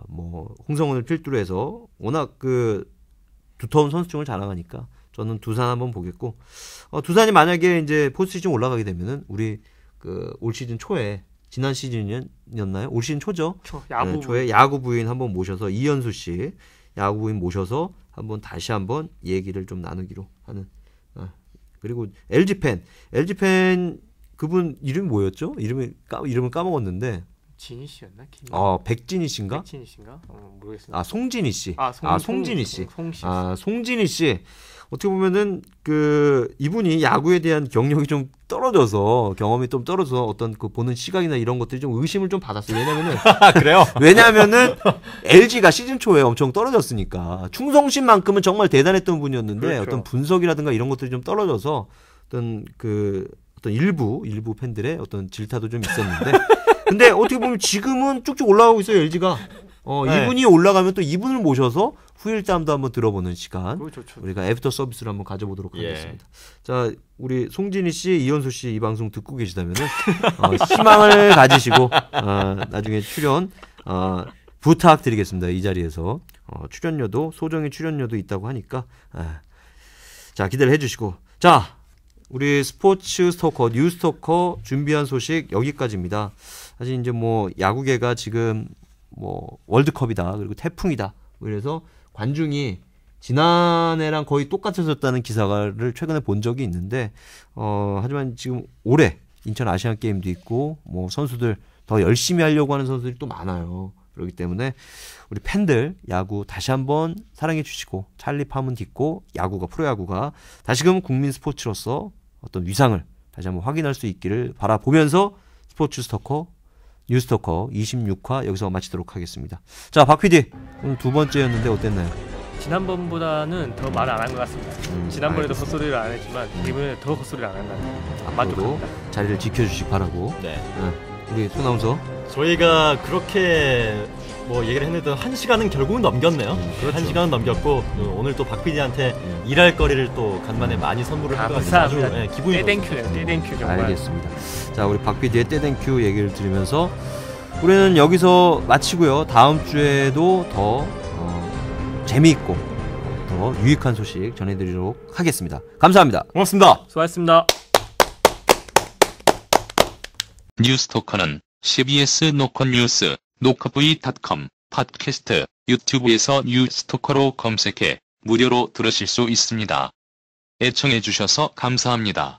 뭐 홍성훈을 필두로 해서 워낙 그 두터운 선수층을 자랑하니까 저는 두산 한번 보겠고 두산이 만약에 이제 포스트시즌 올라가게 되면은 우리 그 올 시즌 초에 지난 시즌이었나요? 올 시즌 초죠. 초에 야구 부인 한번 모셔서 이현수 씨 야구 부인 모셔서 한번 다시 한번 얘기를 좀 나누기로 하는. 그리고 LG 팬 그분 이름이 뭐였죠? 이름을 까먹었는데 백진희 씨였나? 백진희 씨인가? 백진희 씨인가? 모르겠습니다. 아, 송진희 씨. 송진희 씨. 송진희 씨. 어떻게 보면은 이분이 야구에 대한 경력이 좀 떨어져서 경험이 좀 떨어져서 어떤 보는 시각이나 이런 것들이 좀 의심을 좀 받았어요. 왜냐면은 그래요? 왜냐면은 LG가 시즌 초에 엄청 떨어졌으니까 충성심만큼은 정말 대단했던 분이었는데 그렇죠. 어떤 분석이라든가 이런 것들이 좀 떨어져서 어떤 일부 팬들의 어떤 질타도 좀 있었는데 근데 어떻게 보면 지금은 쭉쭉 올라가고 있어요. LG가. 네. 이분이 올라가면 또 이분을 모셔서 후일담도 한번 들어보는 시간. 좋죠. 우리가 애프터 서비스를 한번 가져보도록 예. 하겠습니다. 자, 우리 송진희 씨, 이현수 씨 이 방송 듣고 계시다면은 희망을 가지시고 나중에 출연 부탁드리겠습니다. 이 자리에서 출연료도 소정의 출연료도 있다고 하니까 자 기대를 해주시고 자 우리 스포츠 스토커 뉴스 스토커 준비한 소식 여기까지입니다. 사실 이제 뭐 야구계가 지금 뭐 월드컵이다 그리고 태풍이다 그래서 관중이 지난해랑 거의 똑같아졌다는 기사를 최근에 본 적이 있는데 하지만 지금 올해 인천 아시안 게임도 있고 뭐 선수들 더 열심히 하려고 하는 선수들이 또 많아요. 그렇기 때문에 우리 팬들 야구 다시 한번 사랑해 주시고 찰리 파문 딛고 야구가 프로야구가 다시금 국민 스포츠로서 어떤 위상을 다시 한번 확인할 수 있기를 바라보면서 스포츠 스토커 뉴스토커 26화 여기서 마치도록 하겠습니다. 자, 박 PD 오늘 두 번째였는데 어땠나요? 지난번보다는 더 말 안 한 것 같습니다. 지난번에도 헛소리를 안 했지만 이번에 더 헛소리를 안 한다. 만족합니다. 자리를 지켜주시기 바라고. 네. 우리 손아운서 저희가 그렇게 뭐 얘기를 했는데 1시간은 결국은 넘겼네요. 그렇죠. 1시간은 넘겼고 오늘 또 박 PD한테 일할 거리를 또 간만에 많이 선물을 해가지고 아주 기분이 떼땡큐네요. 떼땡큐 정말. 알겠습니다. 자, 우리 박 PD의 떼땡큐 얘기를 들으면서 우리는 여기서 마치고요. 다음 주에도 더 재미있고 더 유익한 소식 전해드리도록 하겠습니다. 감사합니다. 고맙습니다. 수고하셨습니다. 뉴스토커는 CBS 노컷뉴스, 노컷v.com, 팟캐스트, 유튜브에서 뉴스토커로 검색해 무료로 들으실 수 있습니다. 애청해주셔서 감사합니다.